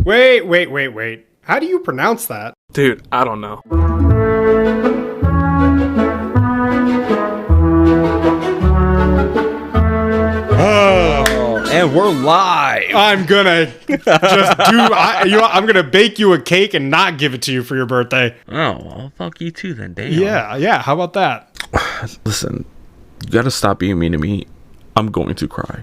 Wait. How do you pronounce that? Dude, I don't know. And we're live. I'm gonna I'm gonna bake you a cake and not give it to you for your birthday. Oh, well, fuck you too then, damn. Yeah. How about that? Listen, you gotta stop being mean to me. I'm going to cry.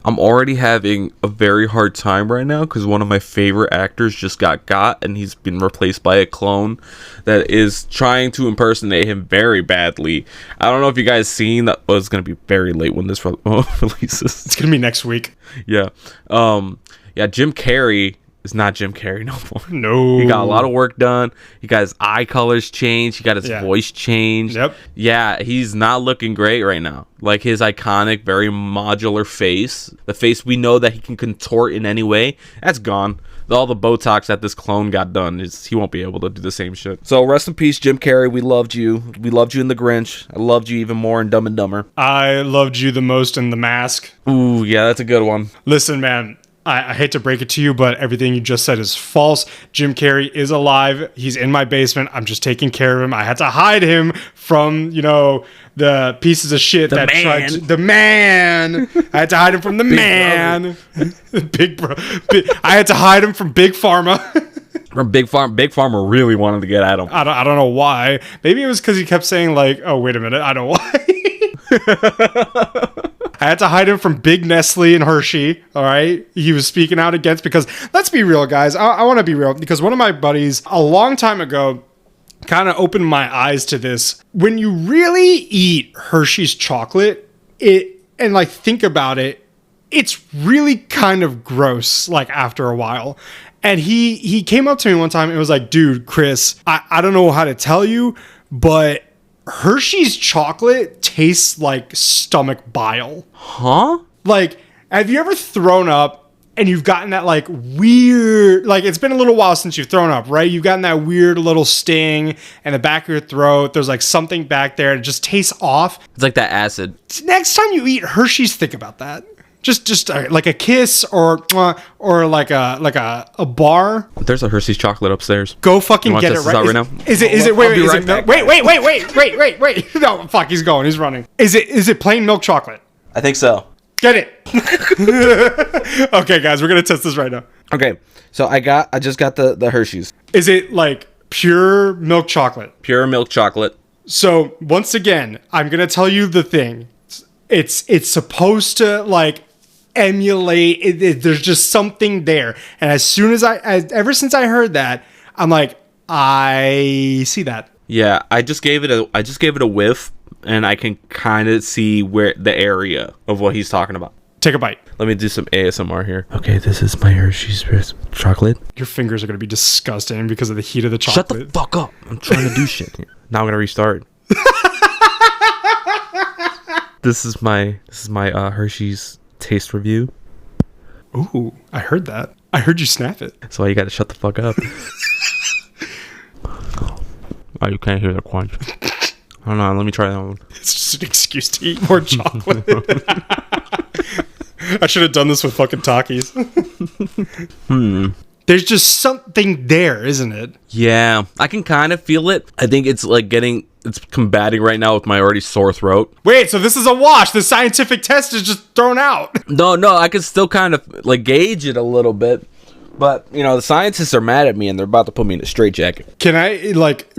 I'm already having a very hard time right now because one of my favorite actors just got and he's been replaced by a clone that is trying to impersonate him very badly. I don't know if you guys seen that. Well, it's going to be very late when this releases. It's gonna be next week. Yeah. Jim Carrey is not Jim Carrey no more. No. He got a lot of work done. He got his eye colors changed. He got his voice changed. Yep. Yeah, he's not looking great right now. Like his iconic, very modular face, the face we know that he can contort in any way, that's gone. All the Botox that this clone got done, he won't be able to do the same shit. So rest in peace, Jim Carrey. We loved you. We loved you in The Grinch. I loved you even more in Dumb and Dumber. I loved you the most in The Mask. Ooh, yeah, that's a good one. Listen, man. I hate to break it to you, but everything you just said is false. Jim Carrey is alive. He's in my basement. I'm just taking care of him. I had to hide him from, the pieces of shit tried to... The man! I had to hide him from the man. Big bro. I had to hide him from Big Pharma. From Big Pharma really wanted to get at him. I don't know why. Maybe it was because he kept saying like, oh, wait a minute. I know why. I had to hide him from Big Nestle and Hershey, all right? He was speaking out against, because let's be real, guys. I want to be real, because one of my buddies a long time ago kind of opened my eyes to this. When you really eat Hershey's chocolate, think about it, it's really kind of gross, like after a while. And he came up to me one time and was like, dude, Chris, I don't know how to tell you, but Hershey's chocolate tastes like stomach bile. Huh? Like, have you ever thrown up and you've gotten that like weird, like it's been a little while since you've thrown up, right? You've gotten that weird little sting in the back of your throat. There's like something back there and it just tastes off. It's like that acid. Next time you eat Hershey's, think about that. Just like a kiss or like a bar. There's a Hershey's chocolate upstairs. Go fucking get it right. Right now? Wait, no, fuck, he's going. He's running. Is it plain milk chocolate? I think so. Get it. Okay, guys, we're gonna test this right now. Okay, so I just got the Hershey's. Is it like pure milk chocolate? Pure milk chocolate. So once again, I'm gonna tell you the thing. It's supposed to like emulate it, there's just something there, and as soon as ever since I heard that, I'm like, I see that. Yeah, I just gave it a whiff, and I can kind of see where the area of what he's talking about. Take a bite. Let me do some ASMR here. Okay, this is my Hershey's chocolate. Your fingers are gonna be disgusting because of the heat of the chocolate. Shut the fuck up! I'm trying to do shit here. Now I'm gonna restart. This is my Hershey's taste review. Ooh, I heard that. I heard you snap it. That's why you gotta shut the fuck up. Oh, you can't hear the crunch. I don't know. Let me try that one. It's just an excuse to eat more chocolate. I should have done this with fucking Takis. There's just something there, isn't it? Yeah, I can kind of feel it. I think it's like it's combating right now with my already sore throat. Wait, so this is a wash. The scientific test is just thrown out. No, I can still kind of like gauge it a little bit. But, the scientists are mad at me and they're about to put me in a straitjacket. Can I,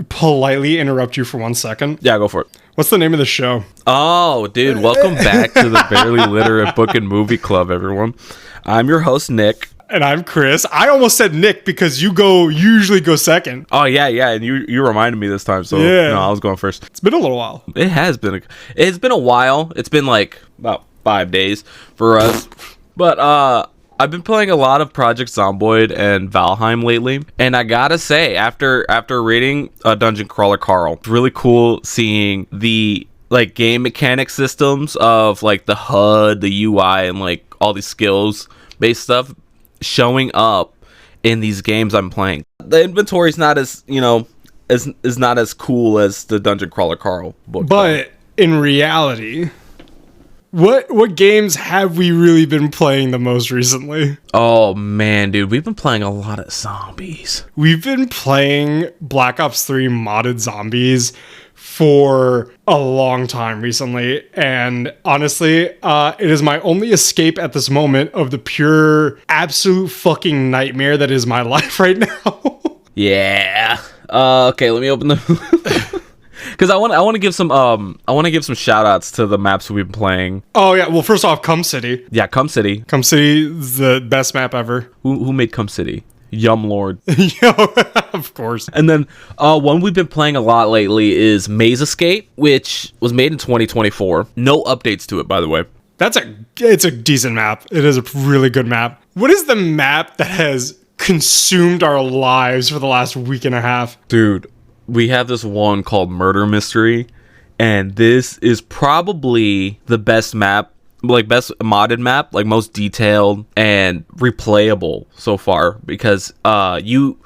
politely interrupt you for 1 second? Yeah, go for it. What's the name of the show? Oh, dude, welcome back to the Barely Literate Book and Movie Club, everyone. I'm your host, Nick. And I'm Chris. I almost said Nick because you usually go second. Oh, yeah, and you reminded me this time, so yeah. No, I was going first. It's been a little while. It has been. It's been a while. It's been, about 5 days for us. But, I've been playing a lot of Project Zomboid and Valheim lately, and I gotta say, after reading Dungeon Crawler Carl, it's really cool seeing the game mechanic systems of the HUD, the UI, and all these skills based stuff showing up in these games I'm playing. The inventory's not as is not as cool as the Dungeon Crawler Carl book, but in reality, What games have we really been playing the most recently? Oh man, dude, we've been playing a lot of zombies. We've been playing Black Ops 3 modded zombies for a long time recently, and honestly, it is my only escape at this moment of the pure absolute fucking nightmare that is my life right now. Yeah. Okay, let me open the because I want to give some shout outs to the maps we've been playing. Oh yeah, well first off, Cum City. Yeah, Cum City. Cum City is the best map ever. Who made Cum City? Yum Lord. Yo, of course. And then one we've been playing a lot lately is Maze Escape, which was made in 2024. No updates to it, by the way. It's a decent map. It is a really good map. What is the map that has consumed our lives for the last week and a half? Dude, we have this one called Murder Mystery, and this is probably the best map, like best modded map, like most detailed and replayable so far, because you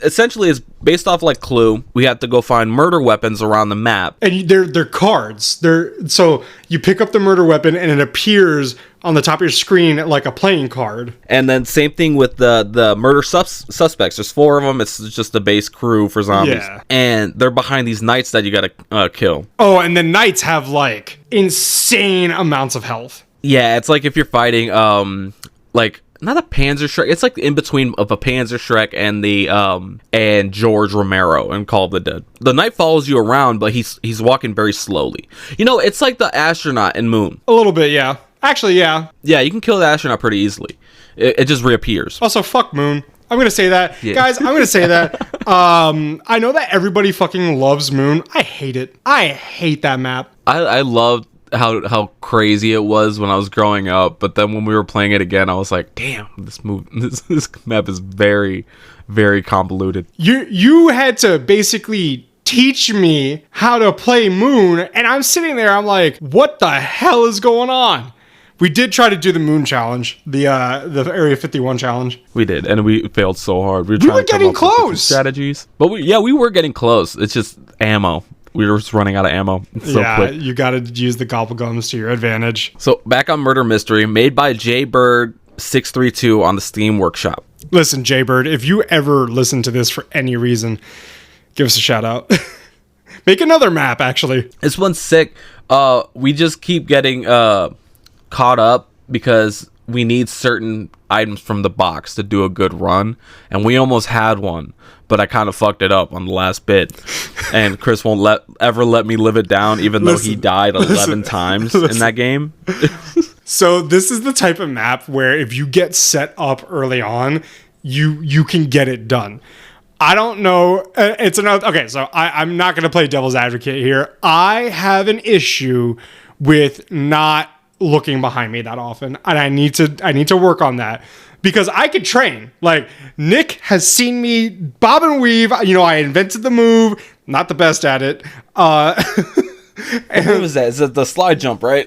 essentially is based off like Clue. We have to go find murder weapons around the map, and they're cards. So you pick up the murder weapon and it appears on the top of your screen like a playing card. And then same thing with the murder suspects. There's 4 of them. It's just the base crew for zombies. Yeah. And they're behind these knights that you gotta kill. Oh, and the knights have like insane amounts of health. Yeah, it's like if you're fighting like not a Panzerschreck. It's like in between of a Panzerschreck and the and George Romero in Call of the Dead. The knight follows you around, but he's walking very slowly. You know, it's like the astronaut in Moon. A little bit, yeah. Actually, yeah. Yeah, you can kill the astronaut pretty easily. It just reappears. Also, fuck Moon. I'm going to say that. Yeah. Guys, I'm going to say that. I know that everybody fucking loves Moon. I hate it. I hate that map. I loved how crazy it was when I was growing up, but then when we were playing it again, I was like, damn, this map is very, very convoluted. You had to basically teach me how to play Moon, and I'm sitting there, I'm like, what the hell is going on? We did try to do the Moon challenge, the Area 51 challenge. We did, and we failed so hard. We were getting close. Strategies, but we were getting close. It's just ammo. We were just running out of ammo. It's so quick. You got to use the gobblegums to your advantage. So back on Murder Mystery, made by Jaybird632 on the Steam Workshop. Listen, Jaybird, if you ever listen to this for any reason, give us a shout out. Make another map, actually. This one's sick. We just keep getting caught up because we need certain items from the box to do a good run, and we almost had one, but I kind of fucked it up on the last bit, and Chris won't ever let me live it down, even though he died 11 times in that game. So this is the type of map where if you get set up early on, you can get it done. I don't know. It's another. Okay, so I'm not going to play devil's advocate here. I have an issue with not looking behind me that often, and I need to work on that, because I could train. Like, Nick has seen me bob and weave. You know, I invented the move. Not the best at it. What was that? Is it the slide jump, right?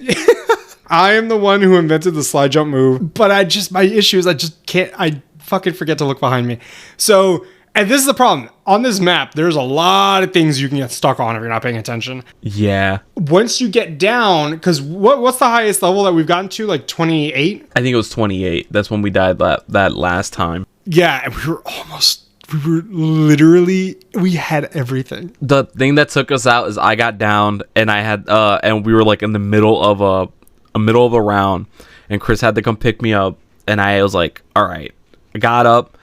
I am the one who invented the slide jump move, but my issue is I just can't. I fucking forget to look behind me. So. And this is the problem. On this map, there's a lot of things you can get stuck on if you're not paying attention. Yeah. Once you get down, because what's the highest level that we've gotten to? Like 28? I think it was 28. That's when we died that last time. Yeah, and we had everything. The thing that took us out is I got downed, and I had and we were like in the middle of a round, and Chris had to come pick me up, and I was like, all right. I got up.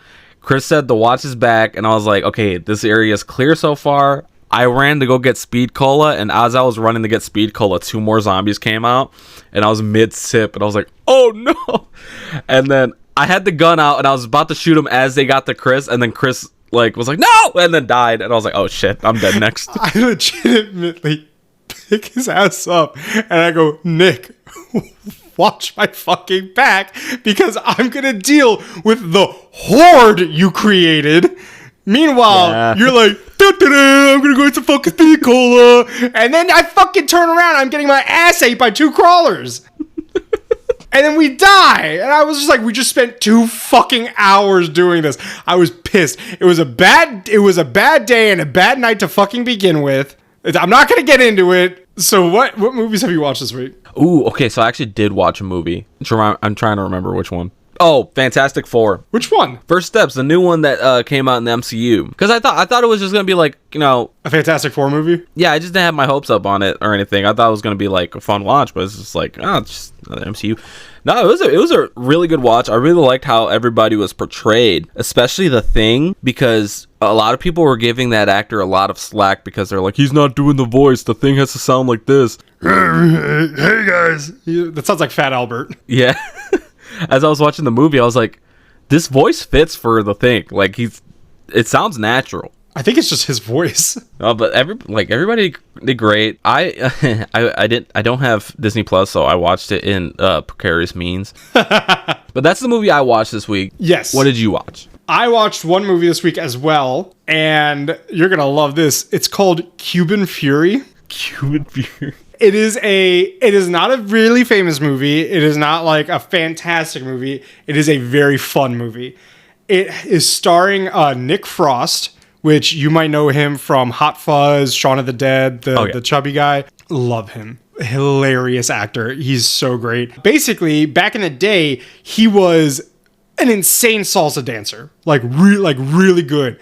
Chris said to watch his back, and I was like, okay, this area is clear so far. I ran to go get Speed Cola, and as I was running to get Speed Cola, 2 more zombies came out, and I was mid-sip, and I was like, oh no! And then I had the gun out, and I was about to shoot him as they got to Chris, and then Chris was like, no! And then died, and I was like, oh shit, I'm dead next. I legitimately pick his ass up, and I go, Nick, watch my fucking back, because I'm gonna deal with the horde you created. Meanwhile, You're like, I'm gonna go get some fucking Speed Cola, and then I fucking turn around, I'm getting my ass ate by 2 crawlers. And then we die. And I was just like, we just spent 2 fucking hours doing this. I was pissed. It was a bad day and a bad night to fucking begin with. I'm not gonna get into it. So what movies have you watched this week? Ooh, okay, so I actually did watch a movie. I'm trying to remember which one. Oh, Fantastic Four. Which one? First Steps, the new one that came out in the MCU. Because I thought it was just gonna be like, a Fantastic Four movie. yeah, I just didn't have my hopes up on it or anything. I thought it was gonna be like a fun watch, but it's just like, it's just another MCU. No, it was a really good watch. I really liked how everybody was portrayed, especially The Thing, because a lot of people were giving that actor a lot of slack because they're like, he's not doing the voice. The Thing has to sound like this. Hey guys, that sounds like Fat Albert. Yeah. As I was watching the movie, I was like, this voice fits for The Thing. Like, it sounds natural. I think it's just his voice. But everybody did great. I don't have Disney Plus, so I watched it in precarious means. But that's the movie I watched this week. Yes. What did you watch? I watched one movie this week as well, and you're gonna love this. It's called Cuban Fury. Cuban Fury. It is not a really famous movie. It is not like a fantastic movie. It is a very fun movie. It is starring Nick Frost, which you might know him from Hot Fuzz, Shaun of the Dead, the chubby guy. Love him. Hilarious actor. He's so great. Basically, back in the day, he was an insane salsa dancer. Like really good.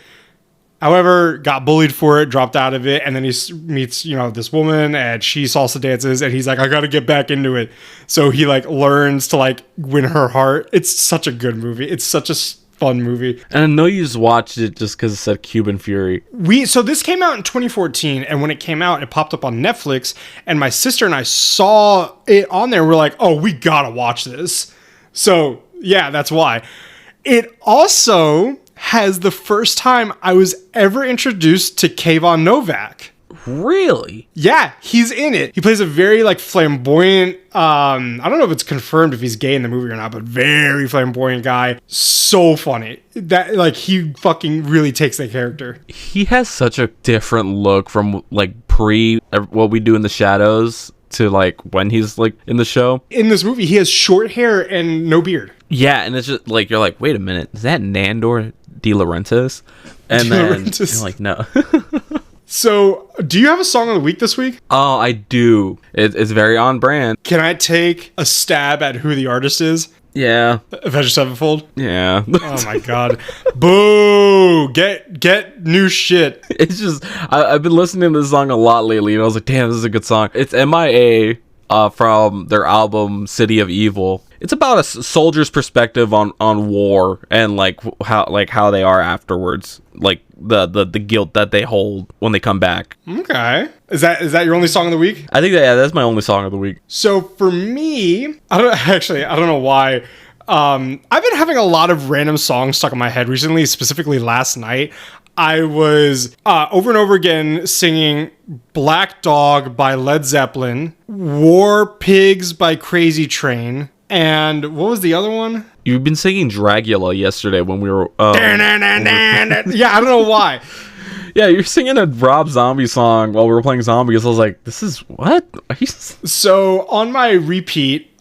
However, got bullied for it, dropped out of it, and then he meets, this woman, and she salsa dances, and he's like, I gotta get back into it. So he learns to win her heart. It's such a good movie. It's such a fun movie. And I know you just watched it just because it said Cuban Fury. So this came out in 2014, and when it came out, it popped up on Netflix, and my sister and I saw it on there. We're like, oh, we gotta watch this. So yeah, that's why. It also has the first time I was ever introduced to Kayvon Novak. Really? Yeah, he's in it. He plays a very flamboyant, I don't know if it's confirmed if he's gay in the movie or not, but very flamboyant guy. So funny. That he fucking really takes the character. He has such a different look from pre What We Do in the Shadows to when he's in the show. In this movie, he has short hair and no beard. Yeah, and it's just you're like, wait a minute, is that Nandor De Laurentiis? And then you're like, no. So, do you have a song of the week this week? Oh, I do. It's very on brand. Can I take a stab at who the artist is? Yeah. Avenged Sevenfold? Yeah. Oh my god. Boo! Get new shit. It's just, I've been listening to this song a lot lately, and I was like, damn, this is a good song. It's MIA from their album City of Evil. It's about a soldier's perspective on war and how they are afterwards, the guilt that they hold when they come back. Okay, is that your only song of the week? I think that's my only song of the week. So for me, I don't know why. I've been having a lot of random songs stuck in my head recently. Specifically last night, I was over and over again singing Black Dog by Led Zeppelin, War Pigs by Crazy Train, and what was the other one? You've been singing Dragula yesterday when we were... Yeah, I don't know why. Yeah, you're singing a Rob Zombie song while we were playing Zombies. I was like, this is... What? So, on my repeat,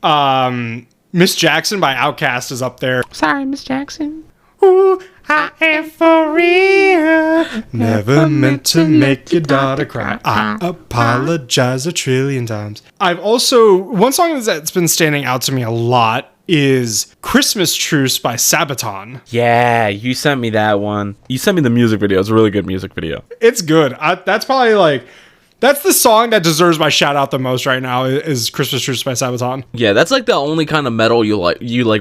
Miss Jackson by Outkast is up there. Sorry, Miss Jackson. Ooh, I am for real. Never meant to make your daughter cry. I apologize a trillion times. I've also, one song that's been standing out to me a lot is Christmas Truce by Sabaton. Yeah, you sent me that one. You sent me the music video. It's a really good music video. It's good. That's probably that's the song that deserves my shout out the most right now is Christmas Truce by Sabaton. Yeah, that's the only kind of metal you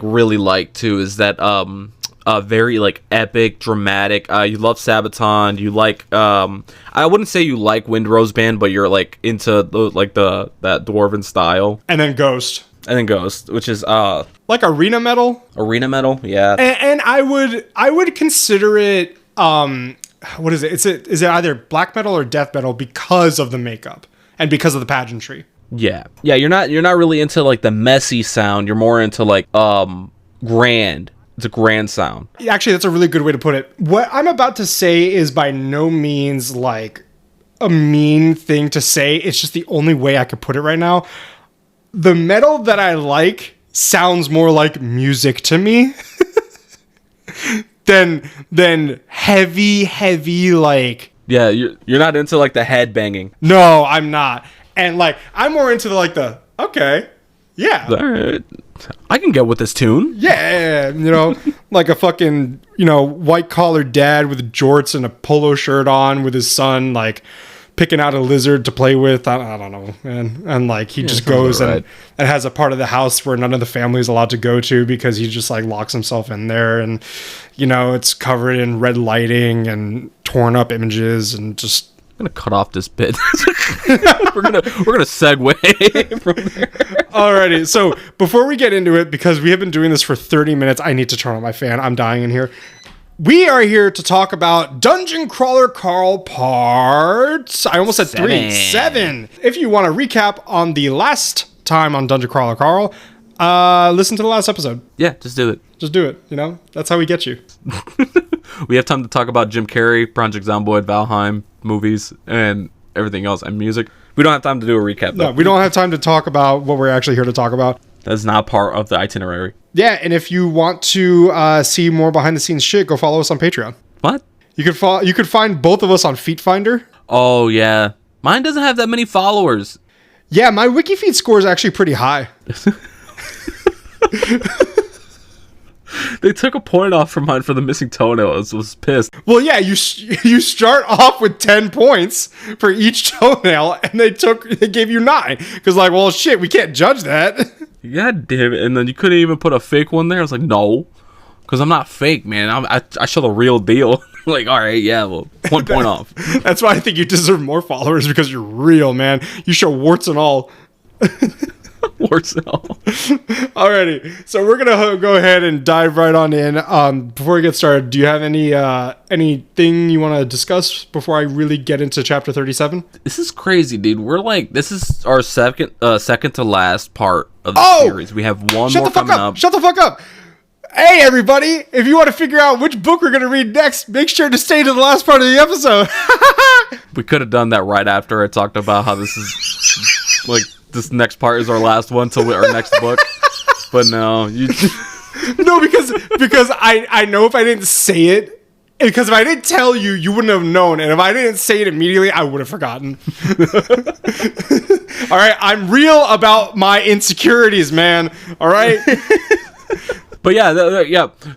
really like too, is that very epic, dramatic. You love Sabaton. You like I wouldn't say you like Windrose Band, but you're into that dwarven style. And then Ghost, which is arena metal. Arena metal, yeah. And I would consider it what is it? Is it either black metal or death metal because of the makeup and because of the pageantry? Yeah. Yeah, you're not really into the messy sound. You're more into grand. It's a grand sound. Actually, that's a really good way to put it. What I'm about to say is by no means a mean thing to say. It's just the only way I could put it right now. The metal that I like sounds more like music to me than heavy Yeah, you're not into the head banging. No, I'm not. And I'm more into the Okay. Yeah. All right. I can get with this tune. Yeah, like a fucking, white-collar dad with jorts and a polo shirt on with his son, like, picking out a lizard to play with. I don't know, man. And, like, he just goes and has a part of the house where none of the family is allowed to go to because he just, like, locks himself in there. And, it's covered in red lighting and torn up images and just... I'm gonna cut off this bit. we're gonna segue from there. Alrighty, so before we get into it, because we have been doing this for 30 minutes, I need to turn on my fan. I'm dying in here. We are here to talk about Dungeon Crawler Carl part... I almost said 7. If you want to recap on the last time on Dungeon Crawler Carl, listen to the last episode. Yeah, just do it. Just do it, That's how we get you. We have time to talk about Jim Carrey, Project Zomboid, Valheim, movies, and everything else, and music. We don't have time to do a recap, though. No, we don't have time to talk about what we're actually here to talk about. That's not part of the itinerary. Yeah, and if you want to see more behind-the-scenes shit, go follow us on Patreon. What? You could find both of us on Feet Finder. Oh, yeah. Mine doesn't have that many followers. Yeah, my WikiFeed score is actually pretty high. They took a point off from mine for the missing toenail. I was pissed. Well, yeah, you start off with 10 points for each toenail, and they gave you 9 because, like, well, shit, we can't judge that. God damn it! And then you couldn't even put a fake one there. I was like, no, because I'm not fake, man. I show the real deal. Like, all right, yeah, well, 1 point off. That's why I think you deserve more followers because you're real, man. You show warts and all. Warts and all. Alrighty, so we're gonna go ahead and dive right on in. Before we get started, do you have anything you want to discuss before I really get into chapter 37? This is crazy, dude. This is our second to last part of the series. We have one more coming up. Shut the fuck up! Hey, everybody! If you want to figure out which book we're gonna read next, make sure to stay to the last part of the episode. We could have done that right after I talked about how this is like. This next part is our last one till our next book, but no, no, because I know if I didn't say it, because if I didn't tell you, you wouldn't have known, and if I didn't say it immediately, I would have forgotten. All right, I'm real about my insecurities, man. All right. But yeah,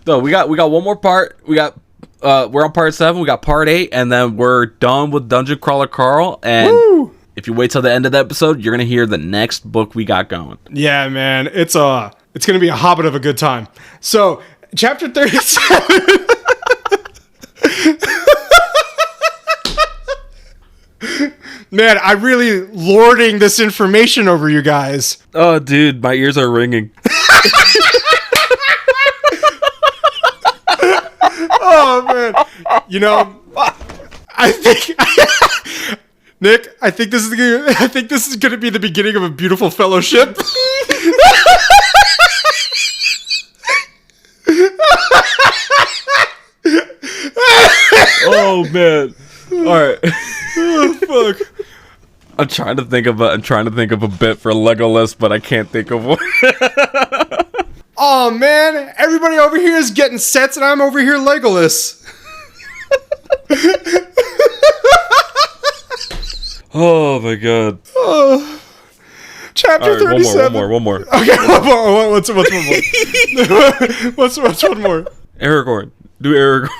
No, we got one more part. We're on part 7. We got part 8, and then we're done with Dungeon Crawler Carl. And woo! If you wait till the end of the episode, you're gonna hear the next book we got going. Yeah, man, it's gonna be a hobbit of a good time. So, chapter 37. Man, I'm really lording this information over you guys. Oh, dude, my ears are ringing. Oh man, I think. Nick, I think this is gonna be the beginning of a beautiful fellowship. Oh man! All right. Oh fuck! I'm trying to think of a bit for Legolas, but I can't think of one. Oh man! Everybody over here is getting sets, and I'm over here Legolas. Oh my god. Oh. Chapter 37. One more. Okay, one more. What's one more? What's one more? Aragorn. Do Aragorn.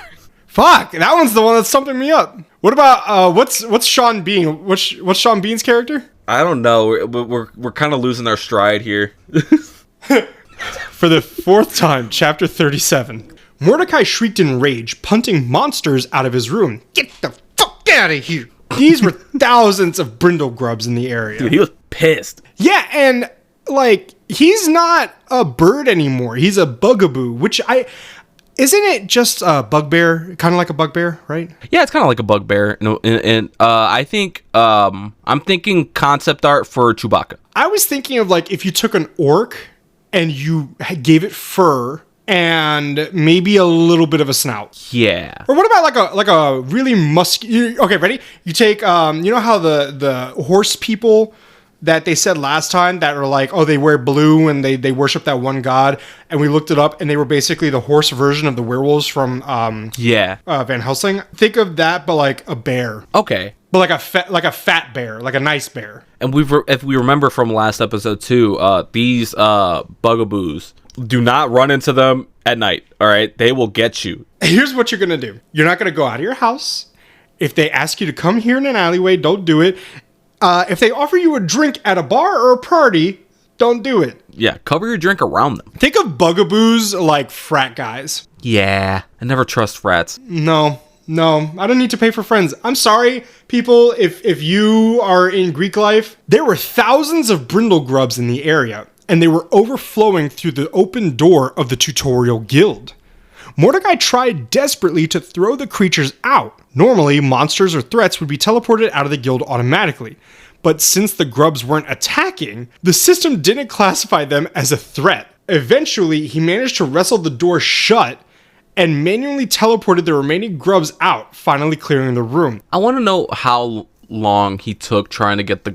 Fuck, that one's the one that's stumping me up. What about what's Sean Bean? What's Sean Bean's character? I don't know. We're kind of losing our stride here. For the 4th time, chapter 37. Mordecai shrieked in rage, punting monsters out of his room. Get the fuck out of here! These were thousands of brindle grubs in the area. Dude, he was pissed. Yeah, and, like, he's not a bird anymore. He's a bugaboo, isn't it just a bugbear? Kind of like a bugbear, right? Yeah, it's kind of like a bugbear. And I think, I'm thinking concept art for Chewbacca. I was thinking of, like, if you took an orc and you gave it fur and maybe a little bit of a snout. Yeah. Or what about like a really musky... Okay, ready? You take, you know how the horse people that they said last time that are like, oh, they wear blue and they worship that one god, and we looked it up and they were basically the horse version of the werewolves from Van Helsing. Think of that, but like a bear. Okay. But like a fat bear, like a nice bear. And if we remember from last episode too, these bugaboos, do not run into them at night. All right, they will get you. Here's what you're gonna do. You're not gonna go out of your house. If they ask you to come here in an alleyway, don't do it. If they offer you a drink at a bar or a party, don't do it. Yeah, cover your drink around them. Think of bugaboos like frat guys. Yeah, I never trust frats. No, I don't need to pay for friends. I'm sorry, people, if you are in Greek life. There were thousands of brindle grubs in the area, and they were overflowing through the open door of the tutorial guild. Mordecai tried desperately to throw the creatures out. Normally, monsters or threats would be teleported out of the guild automatically. But since the grubs weren't attacking, the system didn't classify them as a threat. Eventually, he managed to wrestle the door shut and manually teleported the remaining grubs out, finally clearing the room. I want to know how long he took trying to get the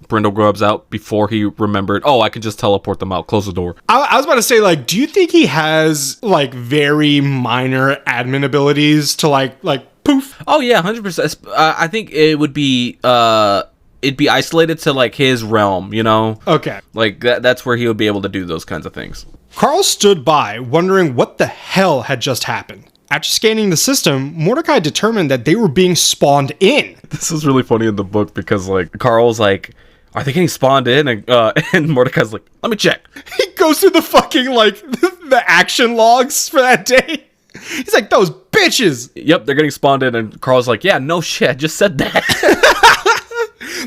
brindle grubs out before he remembered, oh, I can just teleport them out, close the door. I was about to say, like, do you think he has, like, very minor admin abilities to, like poof? Oh, yeah, 100%. I think it would be, it'd be isolated to, like, his realm, you know? Okay. Like, that's where he would be able to do those kinds of things. Carl stood by, wondering what the hell had just happened. After scanning the system, Mordecai determined that they were being spawned in. This is really funny in the book because, like, Carl's like, are they getting spawned in? And Mordecai's like, let me check. He goes through the fucking, like, the action logs for that day. He's like, those bitches. Yep, they're getting spawned in. And Carl's like, yeah, no shit, I just said that.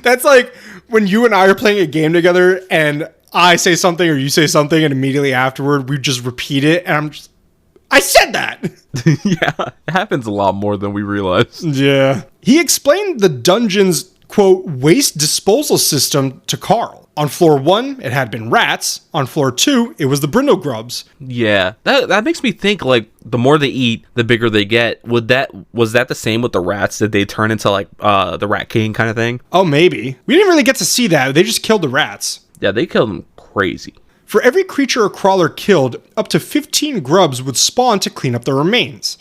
That's like when you and I are playing a game together and I say something or you say something and immediately afterward we just repeat it and I said that. Yeah, it happens a lot more than we realize. Yeah. He explained the dungeon's, quote, waste disposal system to Carl. On floor 1, it had been rats. On floor 2, it was the brindle grubs. Yeah, that makes me think, like, the more they eat, the bigger they get. Was that the same with the rats? Did they turn into, like, the Rat King kind of thing? Oh, maybe. We didn't really get to see that. They just killed the rats. Yeah, they killed them crazy. For every creature or crawler killed, up to 15 grubs would spawn to clean up the remains.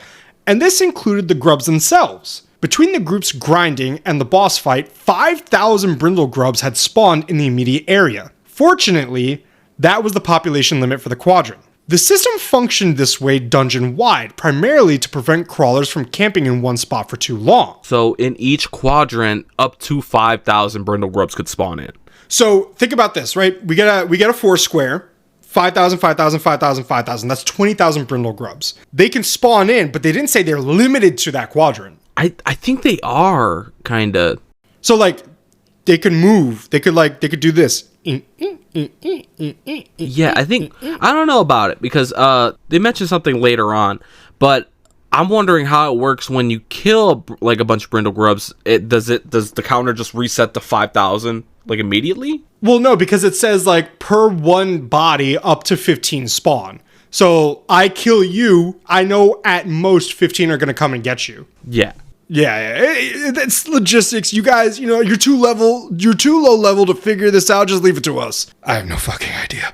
And this included the grubs themselves. Between the group's grinding and the boss fight, 5,000 brindle grubs had spawned in the immediate area. Fortunately, that was the population limit for the quadrant. The system functioned this way dungeon-wide, primarily to prevent crawlers from camping in one spot for too long. So in each quadrant, up to 5,000 brindle grubs could spawn in. So think about this, right? We get a 4 square, 5,000, 5,000, 5,000, 5,000. That's 20,000 brindle grubs. They can spawn in, but they didn't say they're limited to that quadrant. I think they are, kind of. So, like, they could move. They could do this. Yeah, I don't know about it because they mentioned something later on, but I'm wondering how it works when you kill like a bunch of brindle grubs. Does the counter just reset to 5,000 like immediately? Well, no, because it says like per one body up to 15 spawn. So I kill you, I know at most 15 are going to come and get you. Yeah. Yeah, it's logistics. You guys, you're too low level to figure this out. Just leave it to us. I have no fucking idea.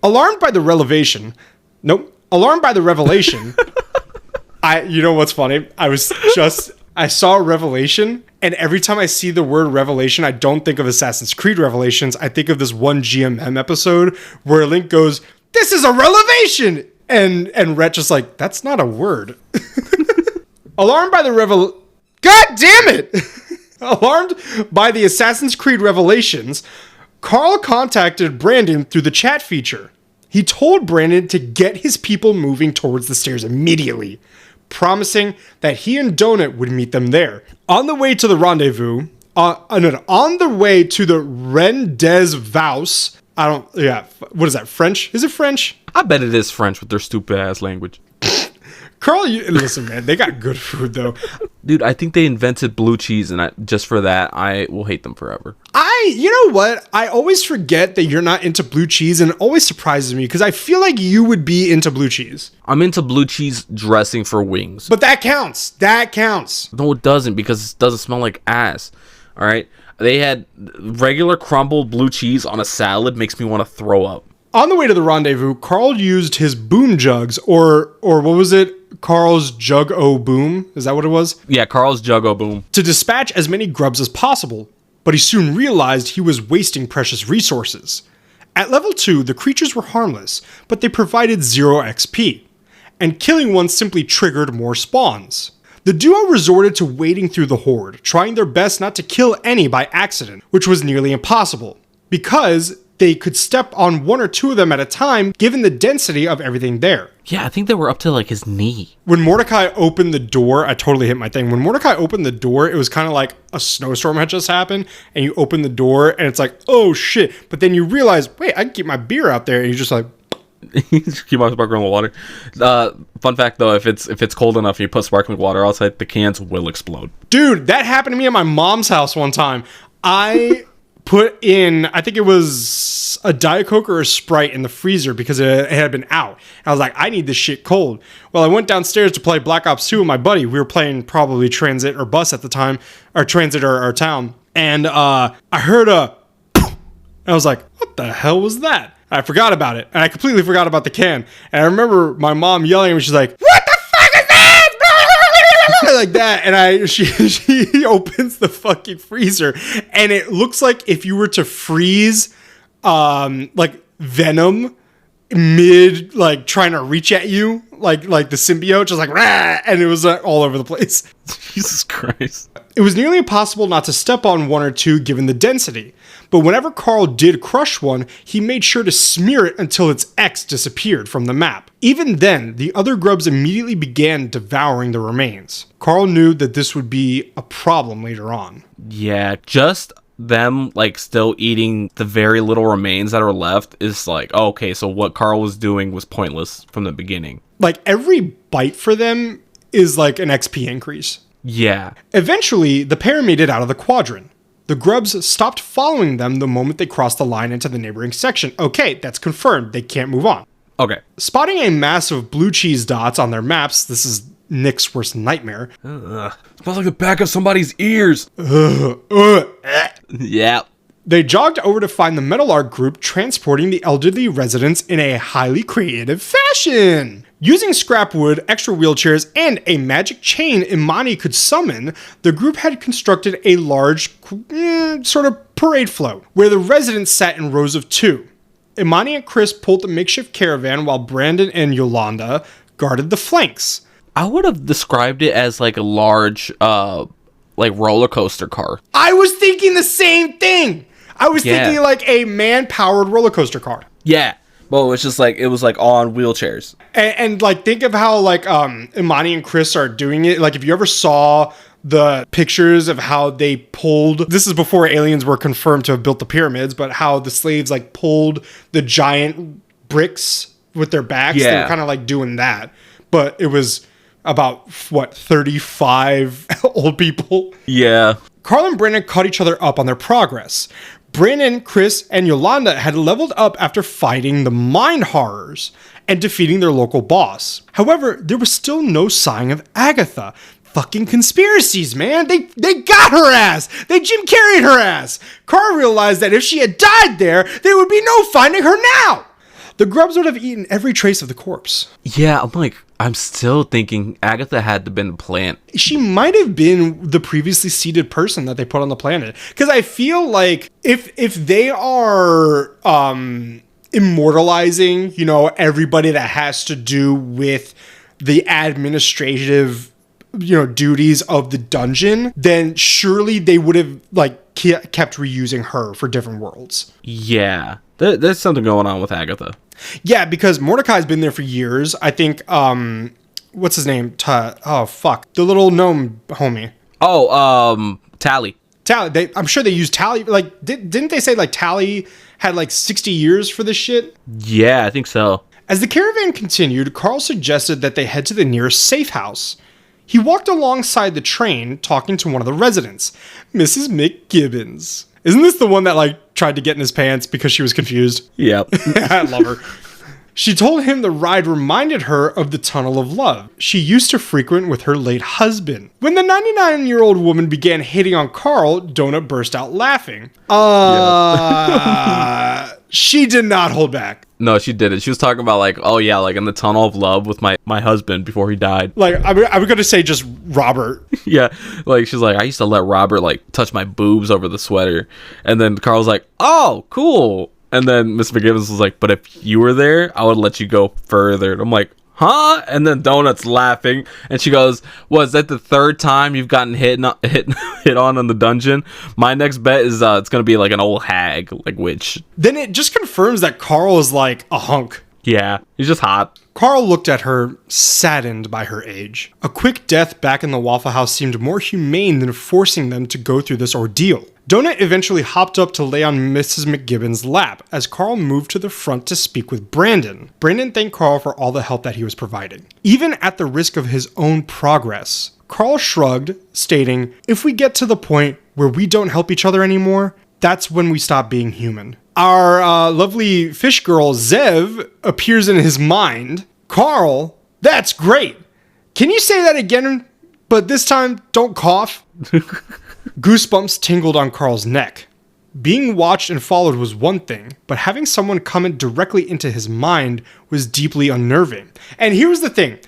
Alarmed by the revelation, you know what's funny? I saw Revelation, and every time I see the word Revelation, I don't think of Assassin's Creed Revelations. I think of this one GMM episode where Link goes, "This is a revelation!" And Rhett just like, "That's not a word." Alarmed by the God damn it! Alarmed by the Assassin's Creed revelations, Carl contacted Brandon through the chat feature. He told Brandon to get his people moving towards the stairs immediately, promising that he and Donut would meet them there. On the way to the rendezvous, on the way to the Rendezvous, what is that, French? Is it French? I bet it is French with their stupid ass language. Carl, listen, man, they got good food, though. Dude, I think they invented blue cheese, and just for that, I will hate them forever. You know what? I always forget that you're not into blue cheese, and it always surprises me, because I feel like you would be into blue cheese. I'm into blue cheese dressing for wings. But that counts. That counts. No, it doesn't, because it doesn't smell like ass. All right? They had regular crumbled blue cheese on a salad makes me want to throw up. On the way to the rendezvous, Carl used his boom jugs, or what was it Carl's Jug-O-Boom. Is that what it was? Yeah, Carl's Jug-O-Boom. To dispatch as many grubs as possible, but he soon realized he was wasting precious resources. At level 2, the creatures were harmless, but they provided 0 XP, and killing one simply triggered more spawns. The duo resorted to wading through the horde, trying their best not to kill any by accident, which was nearly impossible, because they could step on 1 or 2 of them at a time given the density of everything there. Yeah, I think they were up to like his knee. When Mordecai opened the door, I totally hit my thing. When Mordecai opened the door, it was kind of like a snowstorm had just happened, and you open the door, and it's like, oh shit. But then you realize, wait, I can keep my beer out there, and you're just like... Keep on sparkling water. Fun fact though, if it's cold enough and you put sparkling water outside, the cans will explode. Dude, that happened to me at my mom's house one time. I put in, I think it was a Diet Coke or a Sprite in the freezer because it had been out. And I was like, I need this shit cold. Well, I went downstairs to play Black Ops 2 with my buddy. We were playing probably Transit or Bus at the time, or Transit or Town. And I heard a... And I was like, what the hell was that? I forgot about it. And I completely forgot about the can. And I remember my mom yelling at me. She's like, what the fuck is that? Like that. And she opens the fucking freezer. And it looks like if you were to freeze like Venom mid, like trying to reach at you, like the symbiote, just like, rah! And it was all over the place. Jesus Christ. It was nearly impossible not to step on 1 or 2 given the density. But whenever Carl did crush one, he made sure to smear it until its X disappeared from the map. Even then, the other grubs immediately began devouring the remains. Carl knew that this would be a problem later on. Yeah, just them like still eating the very little remains that are left is like, oh, okay, so what Carl was doing was pointless from the beginning. Like every bite for them is like an XP increase. Yeah. Eventually, the pair made it out of the quadrant. The grubs stopped following them the moment they crossed the line into the neighboring section. Okay, that's confirmed. They can't move on. Okay. Spotting a mass of blue cheese dots on their maps, this is Nick's worst nightmare. Smells like the back of somebody's ears. Yeah. They jogged over to find the Metallark group transporting the elderly residents in a highly creative fashion. Using scrap wood, extra wheelchairs, and a magic chain Imani could summon, the group had constructed a large sort of parade float, where the residents sat in rows of 2. Imani and Chris pulled the makeshift caravan while Brandon and Yolanda guarded the flanks. I would have described it as like a large like roller coaster car. I was thinking the same thing. I was thinking like a man-powered roller coaster car. Yeah. Well, it was like all on wheelchairs. And like, think of how like Imani and Chris are doing it. Like, if you ever saw the pictures of how they pulled, this is before aliens were confirmed to have built the pyramids, but how the slaves like pulled the giant bricks with their backs. Yeah. They were kind of like doing that. But it was about, 35 old people? Yeah. Carl and Brandon caught each other up on their progress. Brandon, Chris, and Yolanda had leveled up after fighting the Mind Horrors and defeating their local boss. However, there was still no sign of Agatha. Fucking conspiracies, man. They got her ass. They Jim Carreyed her ass. Carl realized that if she had died there would be no finding her now. The grubs would have eaten every trace of the corpse. Yeah, I'm still thinking Agatha had to have been a plant. She might have been the previously seeded person that they put on the planet. Because I feel like if they are immortalizing, everybody that has to do with the administrative, duties of the dungeon, then surely they would have kept reusing her for different worlds. Yeah, there's something going on with Agatha. Yeah, because Mordecai's been there for years. I think, what's his name? The little gnome homie. Tally. Tally. I'm sure they used Tally. Like, didn't they say like Tally had like 60 years for this shit? Yeah, I think so. As the caravan continued, Carl suggested that they head to the nearest safe house. He walked alongside the train, talking to one of the residents, Mrs. McGibbons. Isn't this the one that tried to get in his pants because she was confused? Yep. I love her. She told him the ride reminded her of the Tunnel of Love she used to frequent with her late husband. When the 99-year-old woman began hitting on Carl, Donut burst out laughing. She did not hold back. No, she didn't. She was talking about like, oh yeah, like in the tunnel of love with my husband before he died. Like, I was going to say just Robert. Yeah, like she's like, I used to let Robert like touch my boobs over the sweater, and then Carl's like, oh, cool. And then Miss McGivens was like, but if you were there, I would let you go further. And I'm like, huh? And then Donut's laughing, and she goes, was that the third time you've gotten hit on in the dungeon? My next bet is it's gonna be like an old hag, like witch. Then it just confirms that Carl is like a hunk. Yeah, he's just hot. Carl looked at her, saddened by her age. A quick death back in the Waffle House seemed more humane than forcing them to go through this ordeal. Donut eventually hopped up to lay on Mrs. McGibbon's lap as Carl moved to the front to speak with Brandon. Brandon thanked Carl for all the help that he was providing, even at the risk of his own progress. Carl shrugged, stating, if we get to the point where we don't help each other anymore, that's when we stop being human. Our lovely fish girl, Zev, appears in his mind. Carl, that's great. Can you say that again? But this time, don't cough. Goosebumps tingled on Carl's neck. Being watched and followed was one thing, but having someone comment directly into his mind was deeply unnerving. And here's the thing.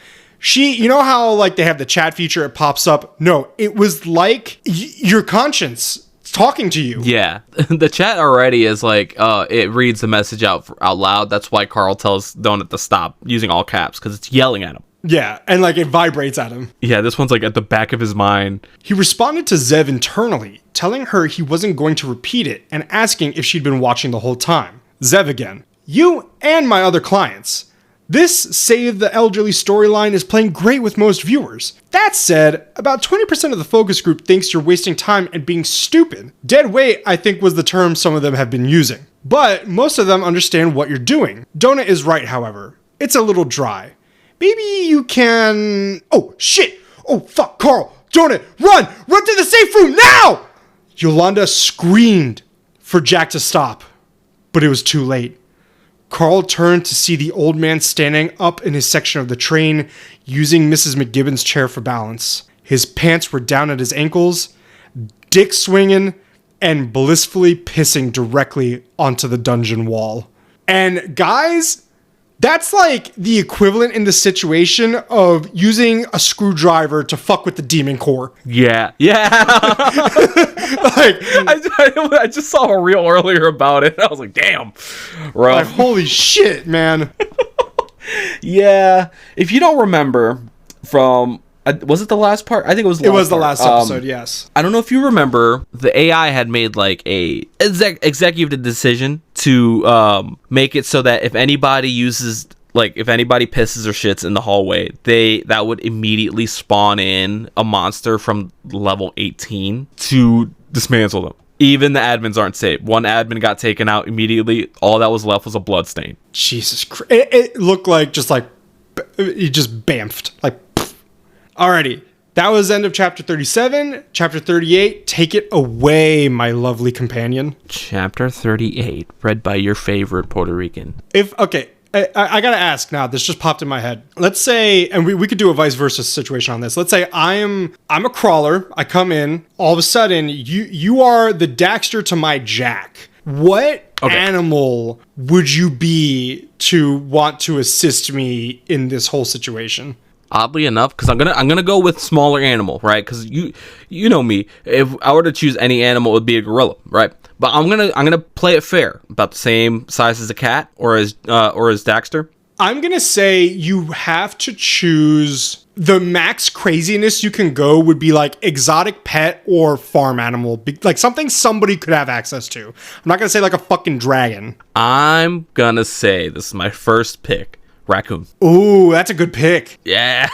You know how like they have the chat feature, it pops up? No, it was like your conscience talking to you. Yeah, the chat already is like, it reads the message out loud. That's why Carl tells Donut to stop using all caps, because it's yelling at him. Yeah, and like it vibrates at him. Yeah, this one's like at the back of his mind. He responded to Zev internally, telling her he wasn't going to repeat it and asking if she'd been watching the whole time. Zev again. You and my other clients. This Save the Elderly storyline is playing great with most viewers. That said, about 20% of the focus group thinks you're wasting time and being stupid. Dead weight, I think, was the term some of them have been using. But most of them understand what you're doing. Donut is right, however. It's a little dry. Maybe you can... Oh, shit! Oh, fuck, Carl! Donut, run! Run to the safe room now! Yolanda screamed for Jack to stop, but it was too late. Carl turned to see the old man standing up in his section of the train, using Mrs. McGibbon's chair for balance. His pants were down at his ankles, dick swinging, and blissfully pissing directly onto the dungeon wall. And guys... that's like the equivalent in the situation of using a screwdriver to fuck with the demon core. Yeah. Yeah. Like, I just saw a reel earlier about it. I was like, damn. Bro. like, holy shit, man. Yeah. If you don't remember from... was it the last part? I think it was the last part. It was the last episode, yes. I don't know if you remember, the AI had made like a executive decision to make it so that if anybody uses, like if anybody pisses or shits in the hallway, that would immediately spawn in a monster from level 18 to dismantle them. Even the admins aren't safe. One admin got taken out immediately. All that was left was a bloodstain. Jesus Christ. It looked like it just bamfed. Like, pfft. Alrighty. That was the end of chapter 37. Chapter 38, take it away, my lovely companion. Chapter 38, read by your favorite Puerto Rican. I gotta ask now, this just popped in my head. Let's say, and we could do a vice versa situation on this. Let's say I'm a crawler, I come in, all of a sudden, you are the Daxter to my Jack. What animal would you be to want to assist me in this whole situation? Oddly enough, because I'm gonna go with smaller animal, right? Because you know me, if I were to choose any animal, it would be a gorilla, right? But I'm gonna play it fair, about the same size as a cat or as Daxter. I'm gonna say you have to choose the max craziness you can go would be like exotic pet or farm animal, like something somebody could have access to. I'm not gonna say like a fucking dragon. I'm gonna say this is my first pick. Raccoon. Ooh, that's a good pick. Yeah.